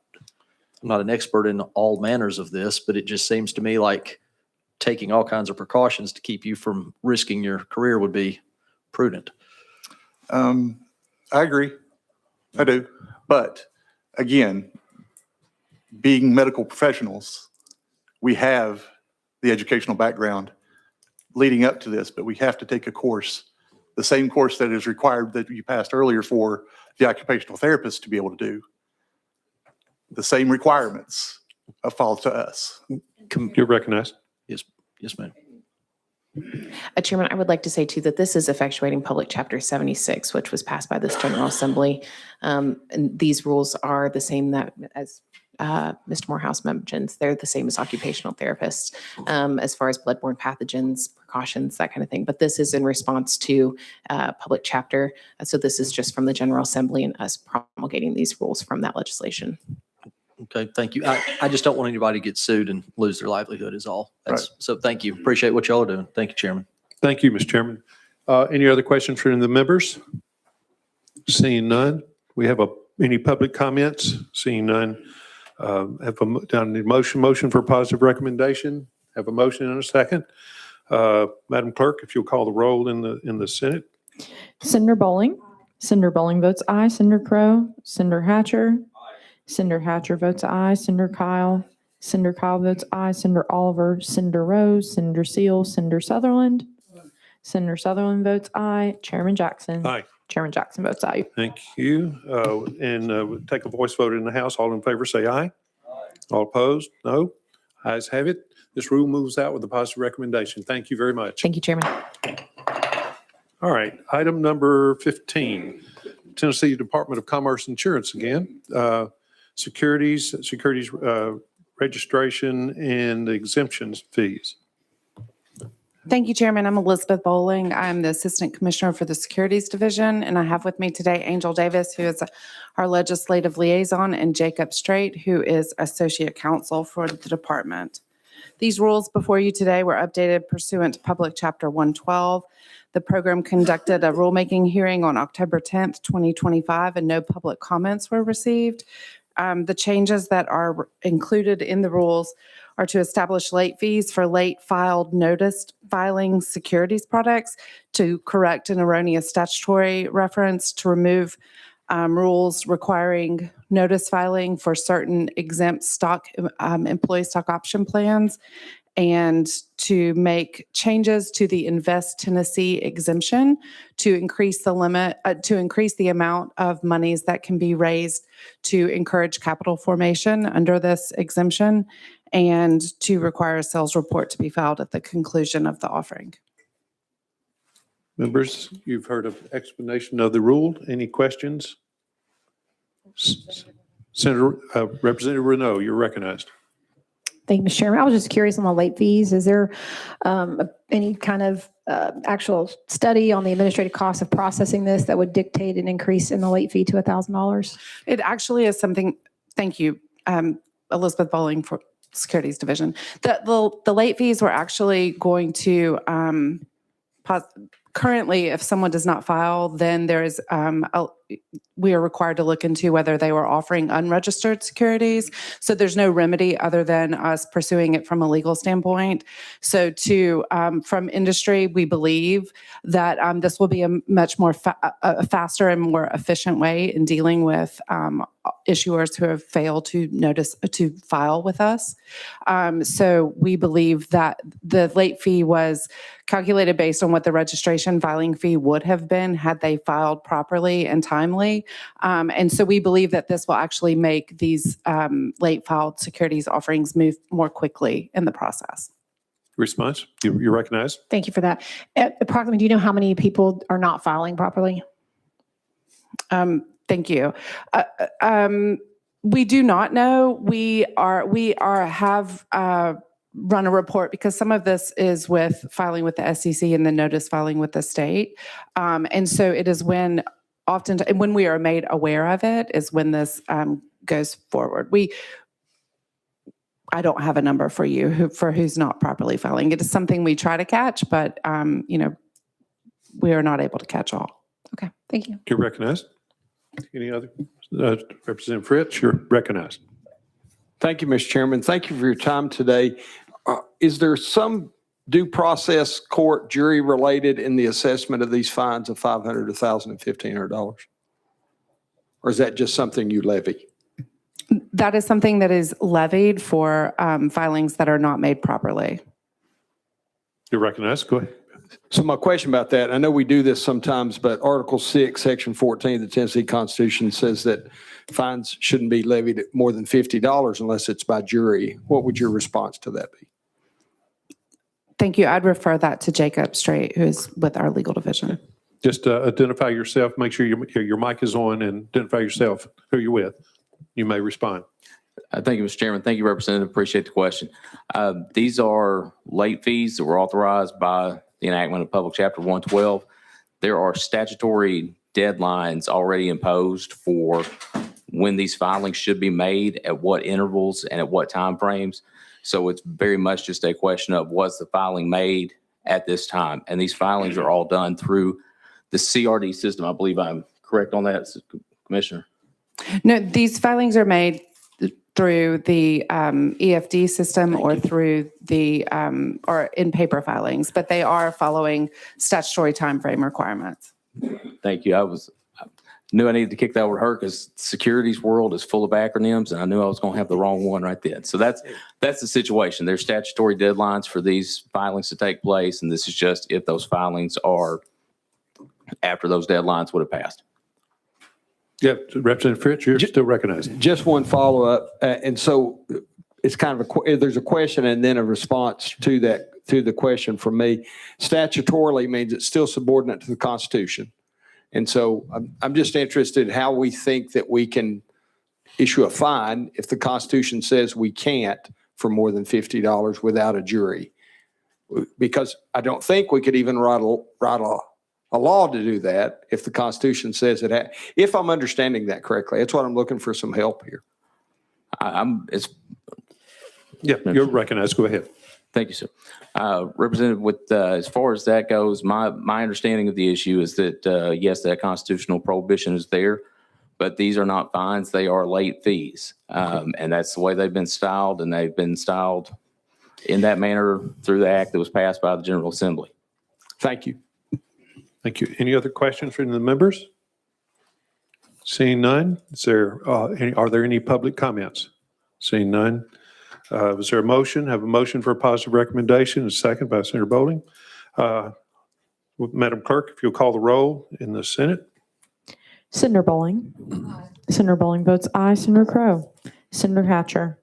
an expert in all manners of this, but it just seems to me like taking all kinds of precautions to keep you from risking your career would be prudent. I agree. I do. But again, being medical professionals, we have the educational background leading up to this, but we have to take a course, the same course that is required that you passed earlier for the occupational therapist to be able to do. The same requirements fall to us. You're recognized. Yes, Yes, ma'am. Chairman, I would like to say too that this is effectuating Public Chapter 76, which was passed by this General Assembly. And these rules are the same that as Mr. Morehouse mentions, they're the same as occupational therapists as far as bloodborne pathogens, precautions, that kind of thing. But this is in response to Public Chapter. So this is just from the General Assembly and us promulgating these rules from that legislation. Okay, thank you. I just don't want anybody to get sued and lose their livelihood is all. So thank you. Appreciate what y'all are doing. Thank you, Chairman. Thank you, Mr. Chairman. Any other questions from the members? Seeing none. We have any public comments? Seeing none. Have a motion for positive recommendation. Have a motion and a second. Madam Clerk, if you'll call the roll in the Senate. Senator Bowling. Senator Bowling votes aye. Senator Crowe. Senator Hatcher. Senator Hatcher votes aye. Senator Kyle. Senator Kyle votes aye. Senator Oliver. Senator Rose. Senator Seal. Senator Sutherland. Senator Sutherland votes aye. Chairman Jackson. Aye. Chairman Jackson votes aye. Thank you. And we'll take a voice vote in the House. All in favor, say aye. All opposed? No. Ayes have it. This rule moves out with a positive recommendation. Thank you very much. Thank you, Chairman. All right. Item number 15, Tennessee Department of Commerce Insurance again. Securities registration and exemptions fees. Thank you, Chairman. I'm Elizabeth Bowling. I'm the Assistant Commissioner for the Securities Division, and I have with me today Angel Davis, who is our Legislative Liaison, and Jacob Strait, who is Associate Counsel for the Department. These rules before you today were updated pursuant to Public Chapter 112. The program conducted a rulemaking hearing on October 10th, 2025, and no public comments were received. The changes that are included in the rules are to establish late fees for late filed noticed filing securities products, to correct an erroneous statutory reference, to remove rules requiring notice filing for certain exempt stock employee stock option plans, and to make changes to the Invest Tennessee exemption to increase the limit, to increase the amount of monies that can be raised to encourage capital formation under this exemption, and to require a sales report to be filed at the conclusion of the offering. Members, you've heard an explanation of the rule. Any questions? Senator Representative Renault, you're recognized. Thank you, Mr. Chairman. I was just curious on the late fees. Is there any kind of actual study on the administrative cost of processing this that would dictate an increase in the late fee to $1,000? It actually is something, thank you, Elizabeth Bowling for Securities Division. The late fees were actually going to, currently, if someone does not file, then there is, we are required to look into whether they were offering unregistered securities. So there's no remedy other than us pursuing it from a legal standpoint. So from industry, we believe that this will be a much more faster and more efficient way in dealing with issuers who have failed to file with us. So we believe that the late fee was calculated based on what the registration filing fee would have been had they filed properly and timely. And so we believe that this will actually make these late filed securities offerings move more quickly in the process. Response? You recognize? Thank you for that. Approximately, do you know how many people are not filing properly? Thank you. We do not know. We have run a report because some of this is with filing with the SEC and the notice filing with the state. And so it is when we are made aware of it is when this goes forward. I don't have a number for you for who's not properly filing. It is something we try to catch, but we are not able to catch all. Okay, thank you. You're recognized. Any other? Representative Fritz, you're recognized. Thank you, Mr. Chairman. Thank you for your time today. Is there some due process court jury related in the assessment of these fines of $500, $1,000, and $1,500? Or is that just something you levy? That is something that is levied for filings that are not made properly. You're recognized. Go ahead. So my question about that, I know we do this sometimes, but Article 6, Section 14 of the Tennessee Constitution says that fines shouldn't be levied at more than $50 unless it's by jury. What would your response to that be? Thank you. I'd refer that to Jacob Straight, who is with our legal division. Just identify yourself, make sure your mic is on, and identify yourself, who you're with. You may respond. Thank you, Mr. Chairman. Thank you, Representative. Appreciate the question. These are late fees that were authorized by the enactment of Public Chapter 112. There are statutory deadlines already imposed for when these filings should be made, at what intervals and at what timeframes. So it's very much just a question of, was the filing made at this time? And these filings are all done through the CRD system. I believe I'm correct on that, Commissioner. No, these filings are made through the EFD system or through the, or in paper filings, but they are following statutory timeframe requirements. Thank you. I knew I needed to kick that over to her because securities world is full of acronyms, and I knew I was going to have the wrong one right then. So that's the situation. There's statutory deadlines for these filings to take place, and this is just if those filings are after those deadlines would have passed. Yeah, Representative Fritz, you're still recognized. Just one follow-up. And so it's kind of there's a question and then a response to the question from me. Statutorily means it's still subordinate to the Constitution. And so I'm just interested in how we think that we can issue a fine if the Constitution says we can't for more than $50 without a jury. Because I don't think we could even write a law to do that if the Constitution says it. If I'm understanding that correctly, that's what I'm looking for some help here. Yeah, you're recognized. Go ahead. Thank you, sir. Representative, with as far as that goes, my understanding of the issue is that yes, that constitutional prohibition is there, but these are not fines; they are late fees, and that's the way they've been styled, and they've been styled in that manner through the act that was passed by the General Assembly. Thank you. Thank you. Any other questions from the members? Seeing none, are there any public comments? Seeing none. Is there a motion? Have a motion for a positive recommendation, a second by Senator Bowling. Madam Clerk, if you'll call the roll in the Senate. Senator Bowling. Senator Bowling votes aye. Senator Crow. Senator Hatcher.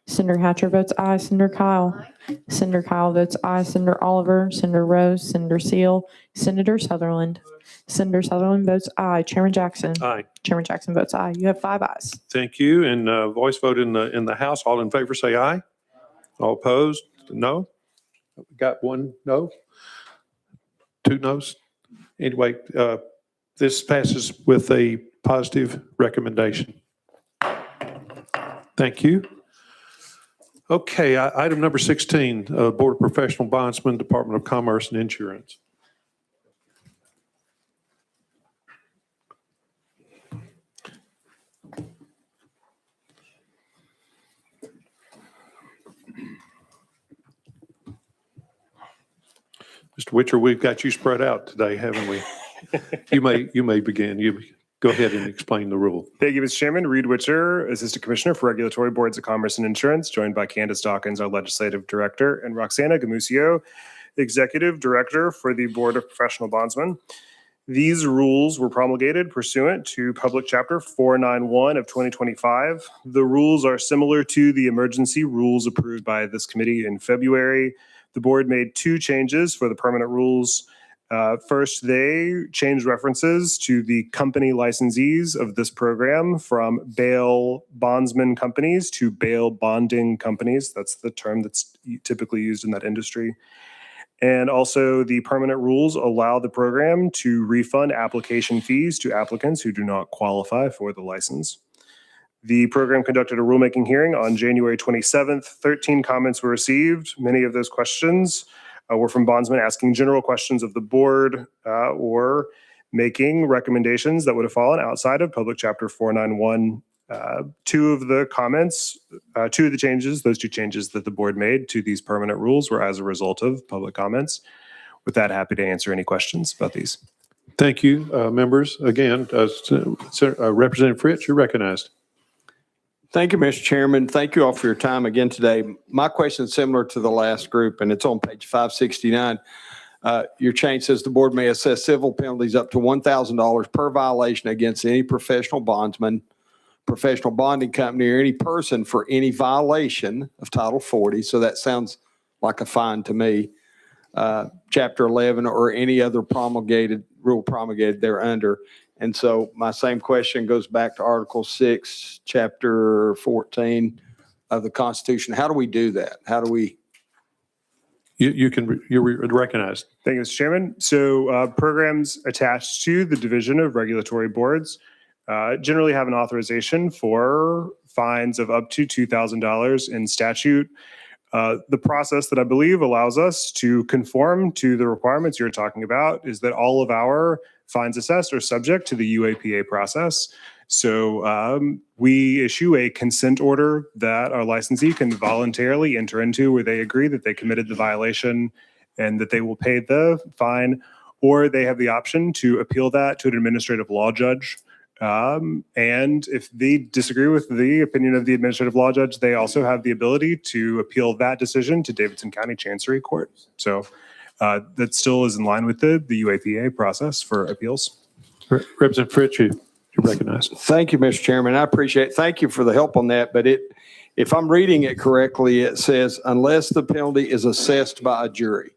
Senator Hatcher votes aye. Senator Kyle. Senator Kyle votes aye. Senator Oliver. Senator Rose. Senator Seal. Senator Sutherland. Senator Sutherland votes aye. Chairman Jackson. Aye. Chairman Jackson votes aye. You have 5 ayes. Thank you. And voice vote in the House. All in favor say aye. All opposed? No. Got one no. 2 no's. Anyway, this passes with a positive recommendation. Thank you. Okay, item number 16, Board of Professional Bondsmen, Department of Commerce and Insurance. Mr. Witcher, we've got you spread out today, haven't we? You may begin. You go ahead and explain the rule. Thank you, Mr. Chairman. Reed Witcher, Assistant Commissioner for Regulatory Boards of Commerce and Insurance, joined by Candace Dawkins, our Legislative Director, and Roxana Gamusio, Executive Director for the Board of Professional Bondsmen. These rules were promulgated pursuant to Public Chapter 491 of 2025. The rules are similar to the emergency rules approved by this committee in February. The board made 2 changes for the permanent rules. First, they changed references to the company licensees of this program from bail bondsman companies to bail bonding companies. That's the term that's typically used in that industry. And also, the permanent rules allow the program to refund application fees to applicants who do not qualify for the license. The program conducted a rulemaking hearing on January 27th. 13 comments were received. Many of those questions were from bondsmen asking general questions of the board or making recommendations that would have fallen outside of Public Chapter 491. 2 of the changes, those 2 changes that the board made to these permanent rules were as a result of public comments. With that, happy to answer any questions about these. Thank you, members. Again, Representative Fritz, you're recognized. Thank you, Mr. Chairman. Thank you all for your time again today. My question is similar to the last group, and it's on page 569. Your change says the board may assess civil penalties up to $1,000 per violation against any professional bondsman, professional bonding company, or any person for any violation of Title 40. So that sounds like a fine to me. Chapter 11 or any other rule promulgated thereunder. And so my same question goes back to Article 6, Chapter 14 of the Constitution. How do we do that? How do we? You're recognized. Thank you, Mr. Chairman. So programs attached to the Division of Regulatory Boards generally have an authorization for fines of up to $2,000 in statute. The process that I believe allows us to conform to the requirements you're talking about is that all of our fines assessed are subject to the UAPA process. So we issue a consent order that our licensee can voluntarily enter into where they agree that they committed the violation and that they will pay the fine, or they have the option to appeal that to an administrative law judge. And if they disagree with the opinion of the administrative law judge, they also have the ability to appeal that decision to Davidson County Chancery Court. So that still is in line with the UAPA process for appeals. Representative Fritz, you're recognized. Thank you, Mr. Chairman. I appreciate it. Thank you for the help on that. But if I'm reading it correctly, it says unless the penalty is assessed by a jury.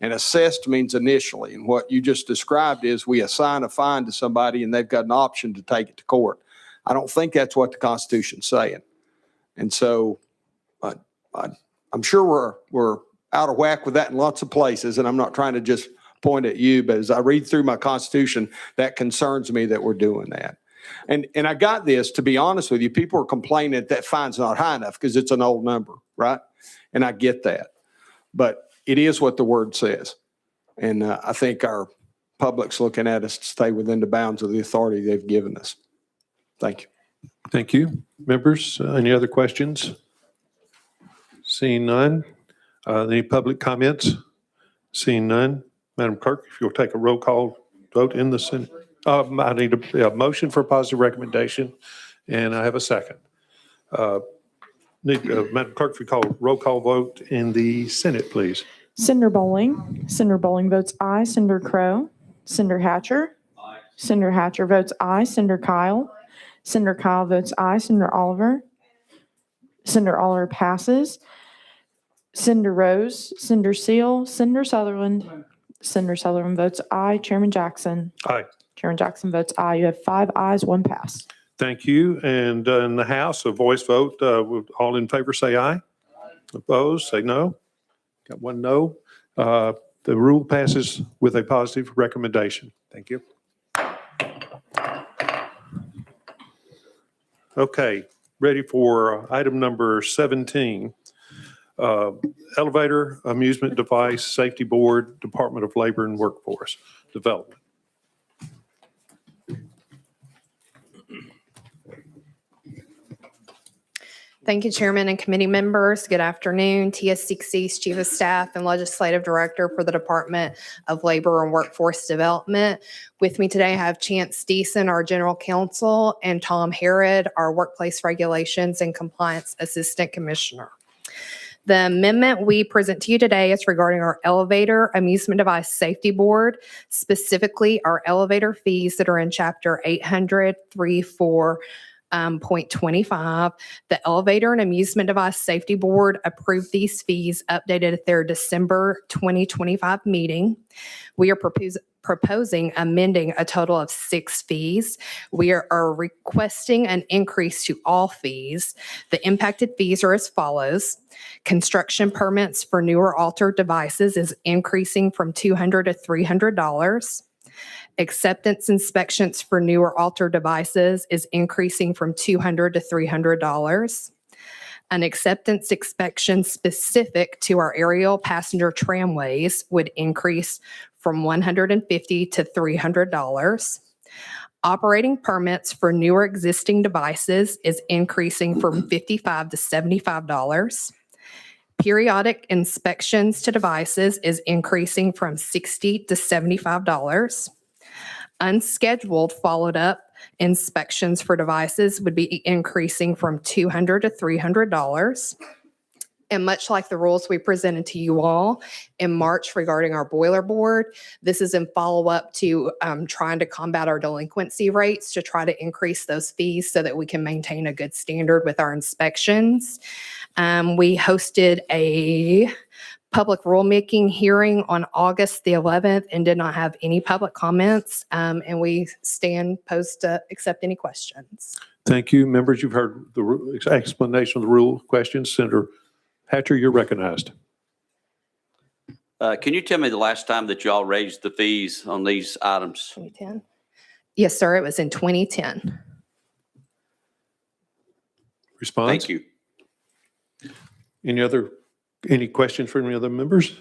And assessed means initially. And what you just described is we assign a fine to somebody and they've got an option to take it to court. I don't think that's what the Constitution's saying. And so I'm sure we're out of whack with that in lots of places. And I'm not trying to just point at you, but as I read through my Constitution, that concerns me that we're doing that. And I got this, to be honest with you, people are complaining that fine's not high enough because it's an old number, right? And I get that. But it is what the word says. And I think our public's looking at us to stay within the bounds of the authority they've given us. Thank you. Thank you. Members, any other questions? Seeing none. Any public comments? Seeing none. Madam Clerk, if you'll take a roll call vote in the Senate. I need a motion for a positive recommendation, and I have a second. Madam Clerk, if you call roll call vote in the Senate, please. Senator Bowling. Senator Bowling votes aye. Senator Crow. Senator Hatcher. Aye. Senator Hatcher votes aye. Senator Kyle. Senator Kyle votes aye. Senator Oliver. Senator Oliver passes. Senator Rose. Senator Seal. Senator Sutherland. Senator Sutherland votes aye. Chairman Jackson. Aye. Chairman Jackson votes aye. You have 5 ayes, 1 pass. Thank you. And in the House, a voice vote. All in favor, say aye. Opposed, say no. Got 1 no. The rule passes with a positive recommendation. Thank you. Okay, ready for item number 17. Elevator Amusement Device Safety Board, Department of Labor and Workforce Development. Thank you, Chairman and committee members. Good afternoon. TS6E's Chief of Staff and Legislative Director for the Department of Labor and Workforce Development. With me today, I have Chance Deason, our General Counsel, and Tom Harrod, our Workplace Regulations and Compliance Assistant Commissioner. The amendment we present to you today is regarding our Elevator Amusement Device Safety Board, specifically our elevator fees that are in Chapter 800.34.25. The Elevator and Amusement Device Safety Board approved these fees updated at their December 2025 meeting. We are proposing amending a total of 6 fees. We are requesting an increase to all fees. The impacted fees are as follows. Construction permits for newer altered devices is increasing from $200 to $300. Acceptance inspections for newer altered devices is increasing from $200 to $300. An acceptance inspection specific to our aerial passenger tramways would increase from $150 to $300. Operating permits for newer existing devices is increasing from $55 to $75. Periodic inspections to devices is increasing from $60 to $75. Unscheduled followed up inspections for devices would be increasing from $200 to $300. And much like the rules we presented to you all in March regarding our boiler board, this is in follow-up to trying to combat our delinquency rates to try to increase those fees so that we can maintain a good standard with our inspections. We hosted a public rulemaking hearing on August the 11th and did not have any public comments. And we stand post to accept any questions. Thank you. Members, you've heard the explanation of the rule questions. Senator Hatcher, you're recognized. Can you tell me the last time that y'all raised the fees on these items? 2010? Yes, sir. It was in 2010. Response? Thank you. Any questions from any other members?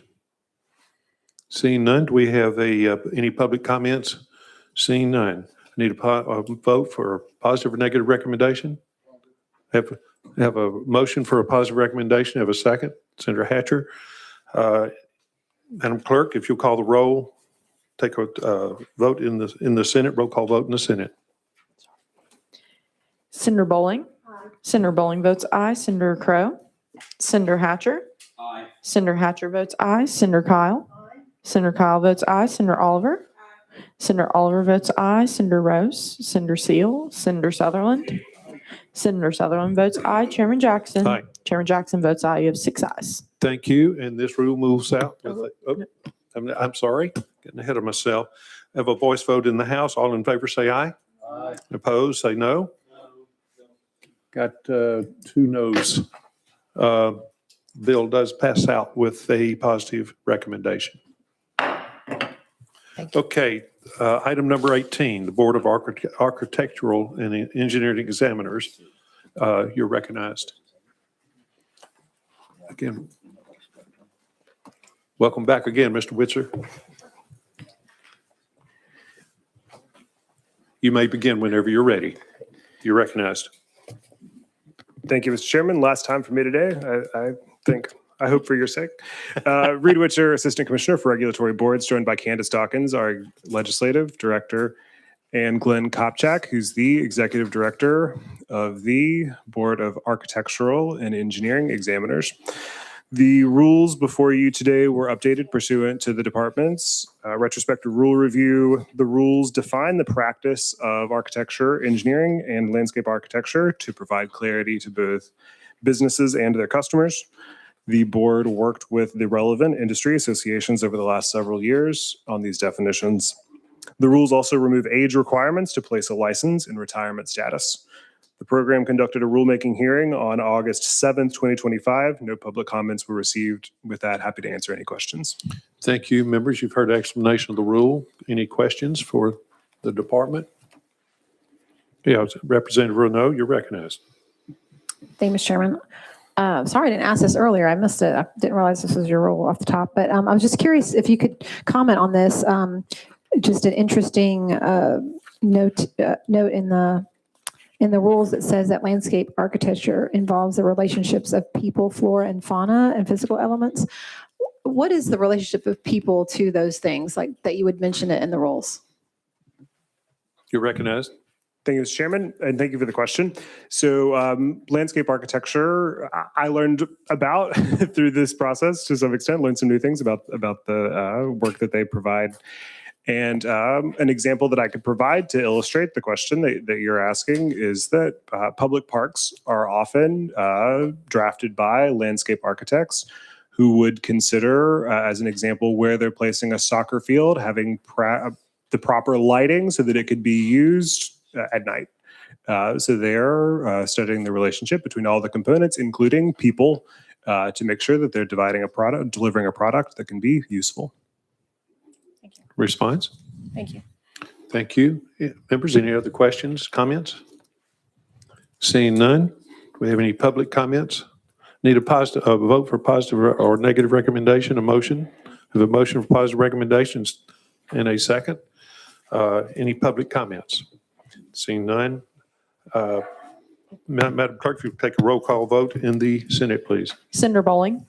Seeing none, do we have any public comments? Seeing none. I need a vote for a positive or negative recommendation. Have a motion for a positive recommendation. Have a second. Senator Hatcher. Madam Clerk, if you'll call the roll, take a vote in the Senate, roll call vote in the Senate. Senator Bowling? Senator Bowling votes aye. Senator Crow? Senator Hatcher? Aye. Senator Hatcher votes aye. Senator Kyle? Senator Kyle votes aye. Senator Oliver? Senator Oliver votes aye. Senator Rose? Senator Seal? Senator Sutherland? Senator Sutherland votes aye. Chairman Jackson? Aye. Chairman Jackson votes aye. You have 6 ayes. Thank you. And this rule moves out. I'm sorry, getting ahead of myself. I have a voice vote in the House. All in favor say aye. Aye. Opposed, say no. Got 2 noes. Bill does pass out with a positive recommendation. Okay, item number 18, the Board of Architectural and Engineering Examiners. You're recognized. Again, welcome back again, Mr. Witzer. You may begin whenever you're ready. You're recognized. Thank you, Mr. Chairman. Last time for me today, I hope for your sake. Reed Witcher, Assistant Commissioner for Regulatory Boards, joined by Candace Dawkins, our Legislative Director, and Glenn Kopchak, who's the Executive Director of the Board of Architectural and Engineering Examiners. The rules before you today were updated pursuant to the department's retrospective rule review. The rules define the practice of architecture, engineering, and landscape architecture to provide clarity to both businesses and their customers. The board worked with the relevant industry associations over the last several years on these definitions. The rules also remove age requirements to place a license in retirement status. The program conducted a rulemaking hearing on August 7th, 2025. No public comments were received. With that, happy to answer any questions. Thank you, members. You've heard the explanation of the rule. Any questions for the department? Yeah, Representative Renaud, you're recognized. Thank you, Mr. Chairman. Sorry, I didn't ask this earlier. I missed it. I didn't realize this was your rule off the top, but I was just curious if you could comment on this. Just an interesting note in the rules that says that landscape architecture involves the relationships of people, flora, and fauna, and physical elements. What is the relationship of people to those things, like that you would mention it in the rules? You're recognized. Thank you, Mr. Chairman, and thank you for the question. So landscape architecture, I learned about through this process to some extent, learned some new things about the work that they provide. And an example that I could provide to illustrate the question that you're asking is that public parks are often drafted by landscape architects who would consider, as an example, where they're placing a soccer field, having the proper lighting so that it could be used at night. So they're studying the relationship between all the components, including people, to make sure that they're delivering a product that can be useful. Response? Thank you. Thank you. Members, any other questions, comments? Seeing none, do we have any public comments? Need a vote for positive or negative recommendation, a motion? We have a motion for positive recommendations and a second. Any public comments? Seeing none. Madam Clerk, if you take a roll call vote in the Senate, please. Senator Bowling?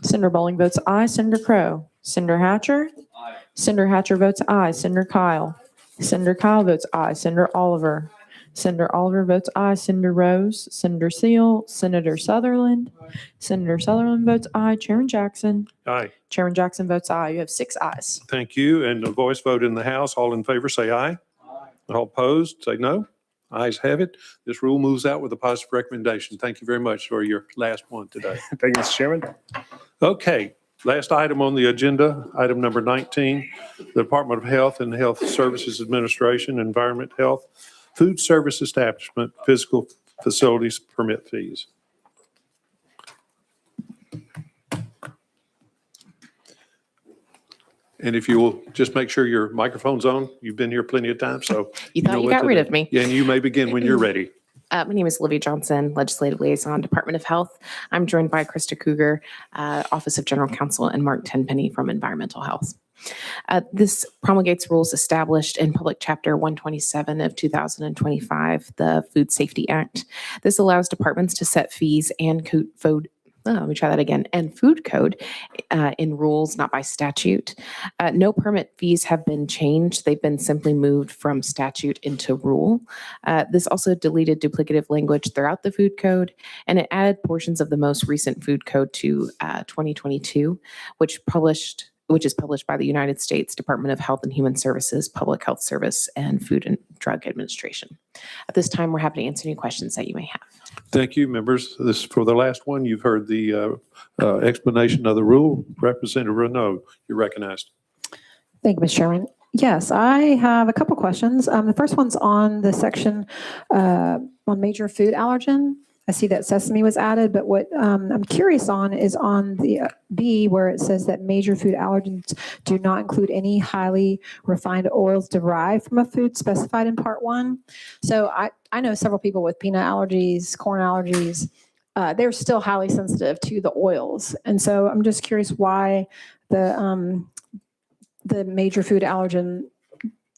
Senator Bowling votes aye. Senator Crow? Senator Hatcher? Aye. Senator Hatcher votes aye. Senator Kyle? Senator Kyle votes aye. Senator Oliver? Senator Oliver votes aye. Senator Rose? Senator Seal? Senator Sutherland? Senator Sutherland votes aye. Chairman Jackson? Aye. Chairman Jackson votes aye. You have 6 ayes. Thank you. And a voice vote in the House. All in favor say aye. Aye. All opposed say no. Ayes have it. This rule moves out with a positive recommendation. Thank you very much for your last one today. Thank you, Mr. Chairman. Okay. Last item on the agenda, item number 19, the Department of Health and Health Services Administration, Environment Health, Food Service Establishment, Physical Facilities Permit Fees. And if you will just make sure your microphone's on, you've been here plenty of times, so. You thought know you what got to rid do. of me. Yeah, and you may begin when you're ready. My name is Olivia Johnson, Legislative Liaison, Department of Health. I'm joined by Krista Cougar, Office of General Counsel, and Mark Tenpenny from Environmental Health. This promulgates rules established in Public Chapter 127 of 2025, the Food Safety Act. This allows departments to set fees and let me try that again, and food code in rules, not by statute. No permit fees have been changed. They've been simply moved from statute into rule. This also deleted duplicative language throughout the food code, and it added portions of the most recent food code to 2022, which is published by the United States Department of Health and Human Services, Public Health Service, and Food and Drug Administration. At this time, we're happy to answer any questions that you may have. Thank you, members. This, for the last one, you've heard the explanation of the rule. Representative Renaud, you're recognized. Thank you, Mr. Chairman. Yes, I have a couple questions. The first one's on the section on major food allergen. I see that sesame was added, but what I'm curious on is on the B, where it says that major food allergens do not include any highly refined oils derived from a food specified in Part 1. So I know several people with peanut allergies, corn allergies. They're still highly sensitive to the oils. And so I'm just curious why the major food allergen,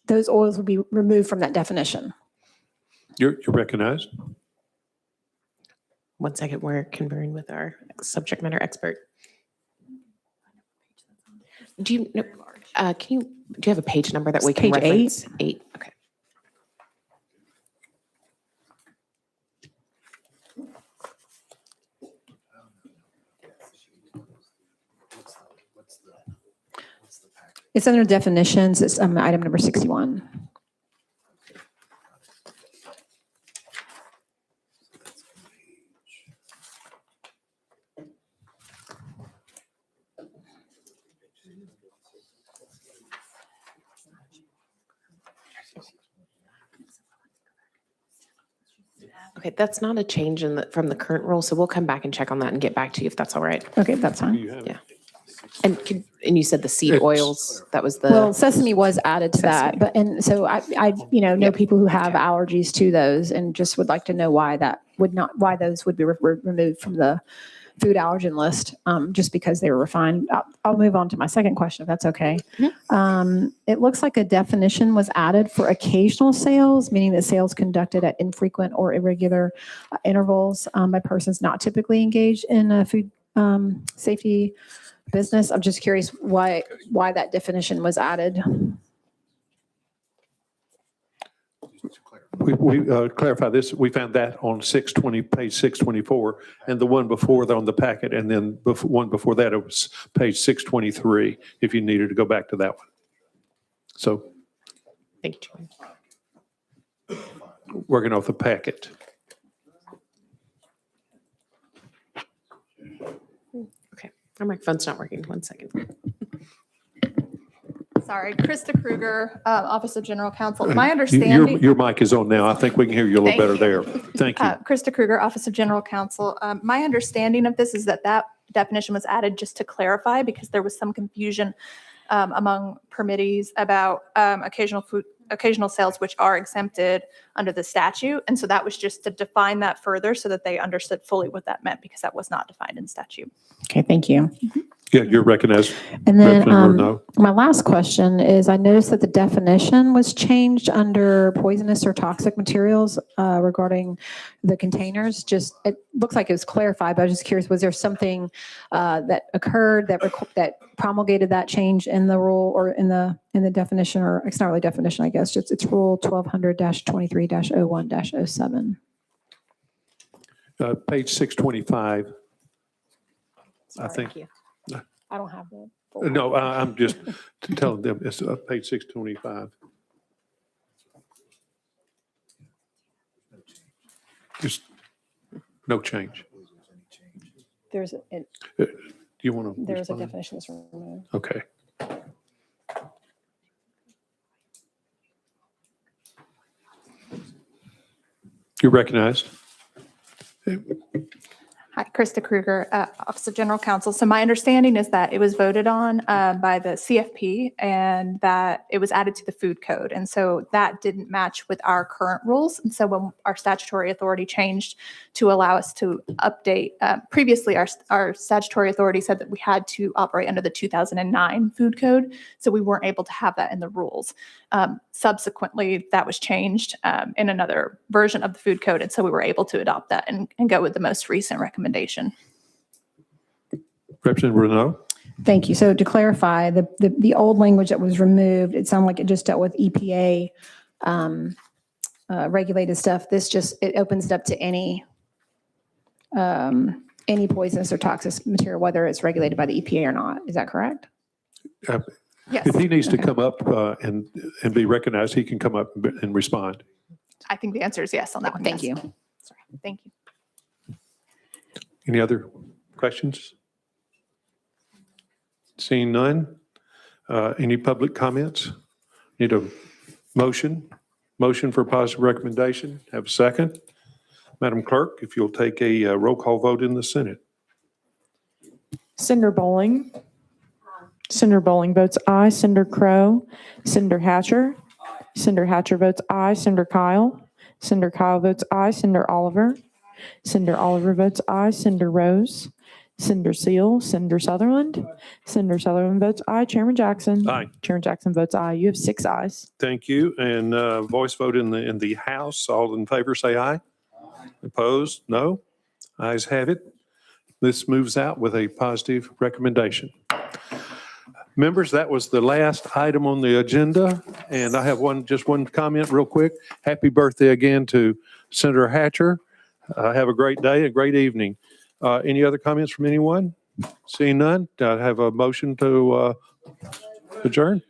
those oils would be removed from that definition. You're recognized. One second, we're conferring with our subject matter expert. Do you know, do you have a page number that we can Page reference? 8. Okay. It's under definitions. It's item number 61. Okay, that's not a change from the current rule, so we'll come back and check on that and get back to you if that's all right. Okay, that's fine. Yeah. And you said the seed oils, that was the. Well, sesame was added to that, but, and so I know people who have allergies to those and just would like to know why those would be removed from the food allergen list, just because they were refined. I'll move on to my second question, if that's okay. It looks like a definition was added for occasional sales, meaning that sales conducted at infrequent or irregular intervals by persons not typically engaged in a food safety business. I'm just curious why that definition was added. We clarify this. We found that on page 624, and the one before that on the packet, and then one before that, it was page 623, if you needed to go back to that one. So. Thank you. Working off the packet. Okay, our microphone's not working. One second. Sorry, Krista Kruger, Office of General Counsel. My understanding. Your mic is on now. I think we can hear you a little better there. Thank you. Krista Kruger, Office of General Counsel. My understanding of this is that definition was added just to clarify because there was some confusion among permittees about occasional sales which are exempted under the statute. And so that was just to define that further so that they understood fully what that meant because that was not defined in statute. Okay, thank you. Yeah, you're recognized. And then Representative Renaud. my last question is, I noticed that the definition was changed under poisonous or toxic materials regarding the containers. Just, it looks like it was clarified, but I was just curious, was there something that occurred that promulgated that change in the rule or in the definition, or it's not really definition, I guess, it's rule 1200-23-01-07. Page 625. I think. I don't have that. No, I'm just telling them it's page 625. Just no change. There's you want to? There is a definition that's removed. Okay. You're recognized. Hi, Krista Kruger, Office of General Counsel. So my understanding is that it was voted on by the CFP and that it was added to the food code. And so that didn't match with our current rules. And so when our statutory authority changed to allow us to update, previously our statutory authority said that we had to operate under the 2009 food code. So we weren't able to have that in the rules. Subsequently, that was changed in another version of the food code. And so we were able to adopt that and go with the most recent recommendation. Representative Renaud? Thank you. So to clarify, the old language that was removed, it sounded like it just dealt with EPA regulated stuff. This just, it opens it up to any poisonous or toxic material, whether it's regulated by the EPA or not. Is that correct? Yes. If he needs to come up and be recognized, he can come up and respond. I think the answer is yes on that one. Thank yes. you. Sorry. Thank you. Any other questions? Seeing none. Any public comments? Need a motion? Motion for positive recommendation. Have a second? Madam Clerk, if you'll take a roll call vote in the Senate. Senator Bowling. Senator Bowling votes aye. Senator Crow. Senator Hatcher. Senator Hatcher votes aye. Senator Kyle. Senator Kyle votes aye. Senator Oliver. Senator Oliver votes aye. Senator Rose. Senator Seal. Senator Sutherland. Senator Sutherland votes aye. Chairman Jackson. Aye. Chairman Jackson votes aye. You have 6 ayes. Thank you. And voice vote in the House. All in favor, say aye. Opposed? No. Ayes have it. This moves out with a positive recommendation. Members, that was the last item on the agenda, and I have just one comment real quick. Happy birthday again to Senator Hatcher. Have a great day, a great evening. Any other comments from anyone? Seeing none, do I have a motion to adjourn?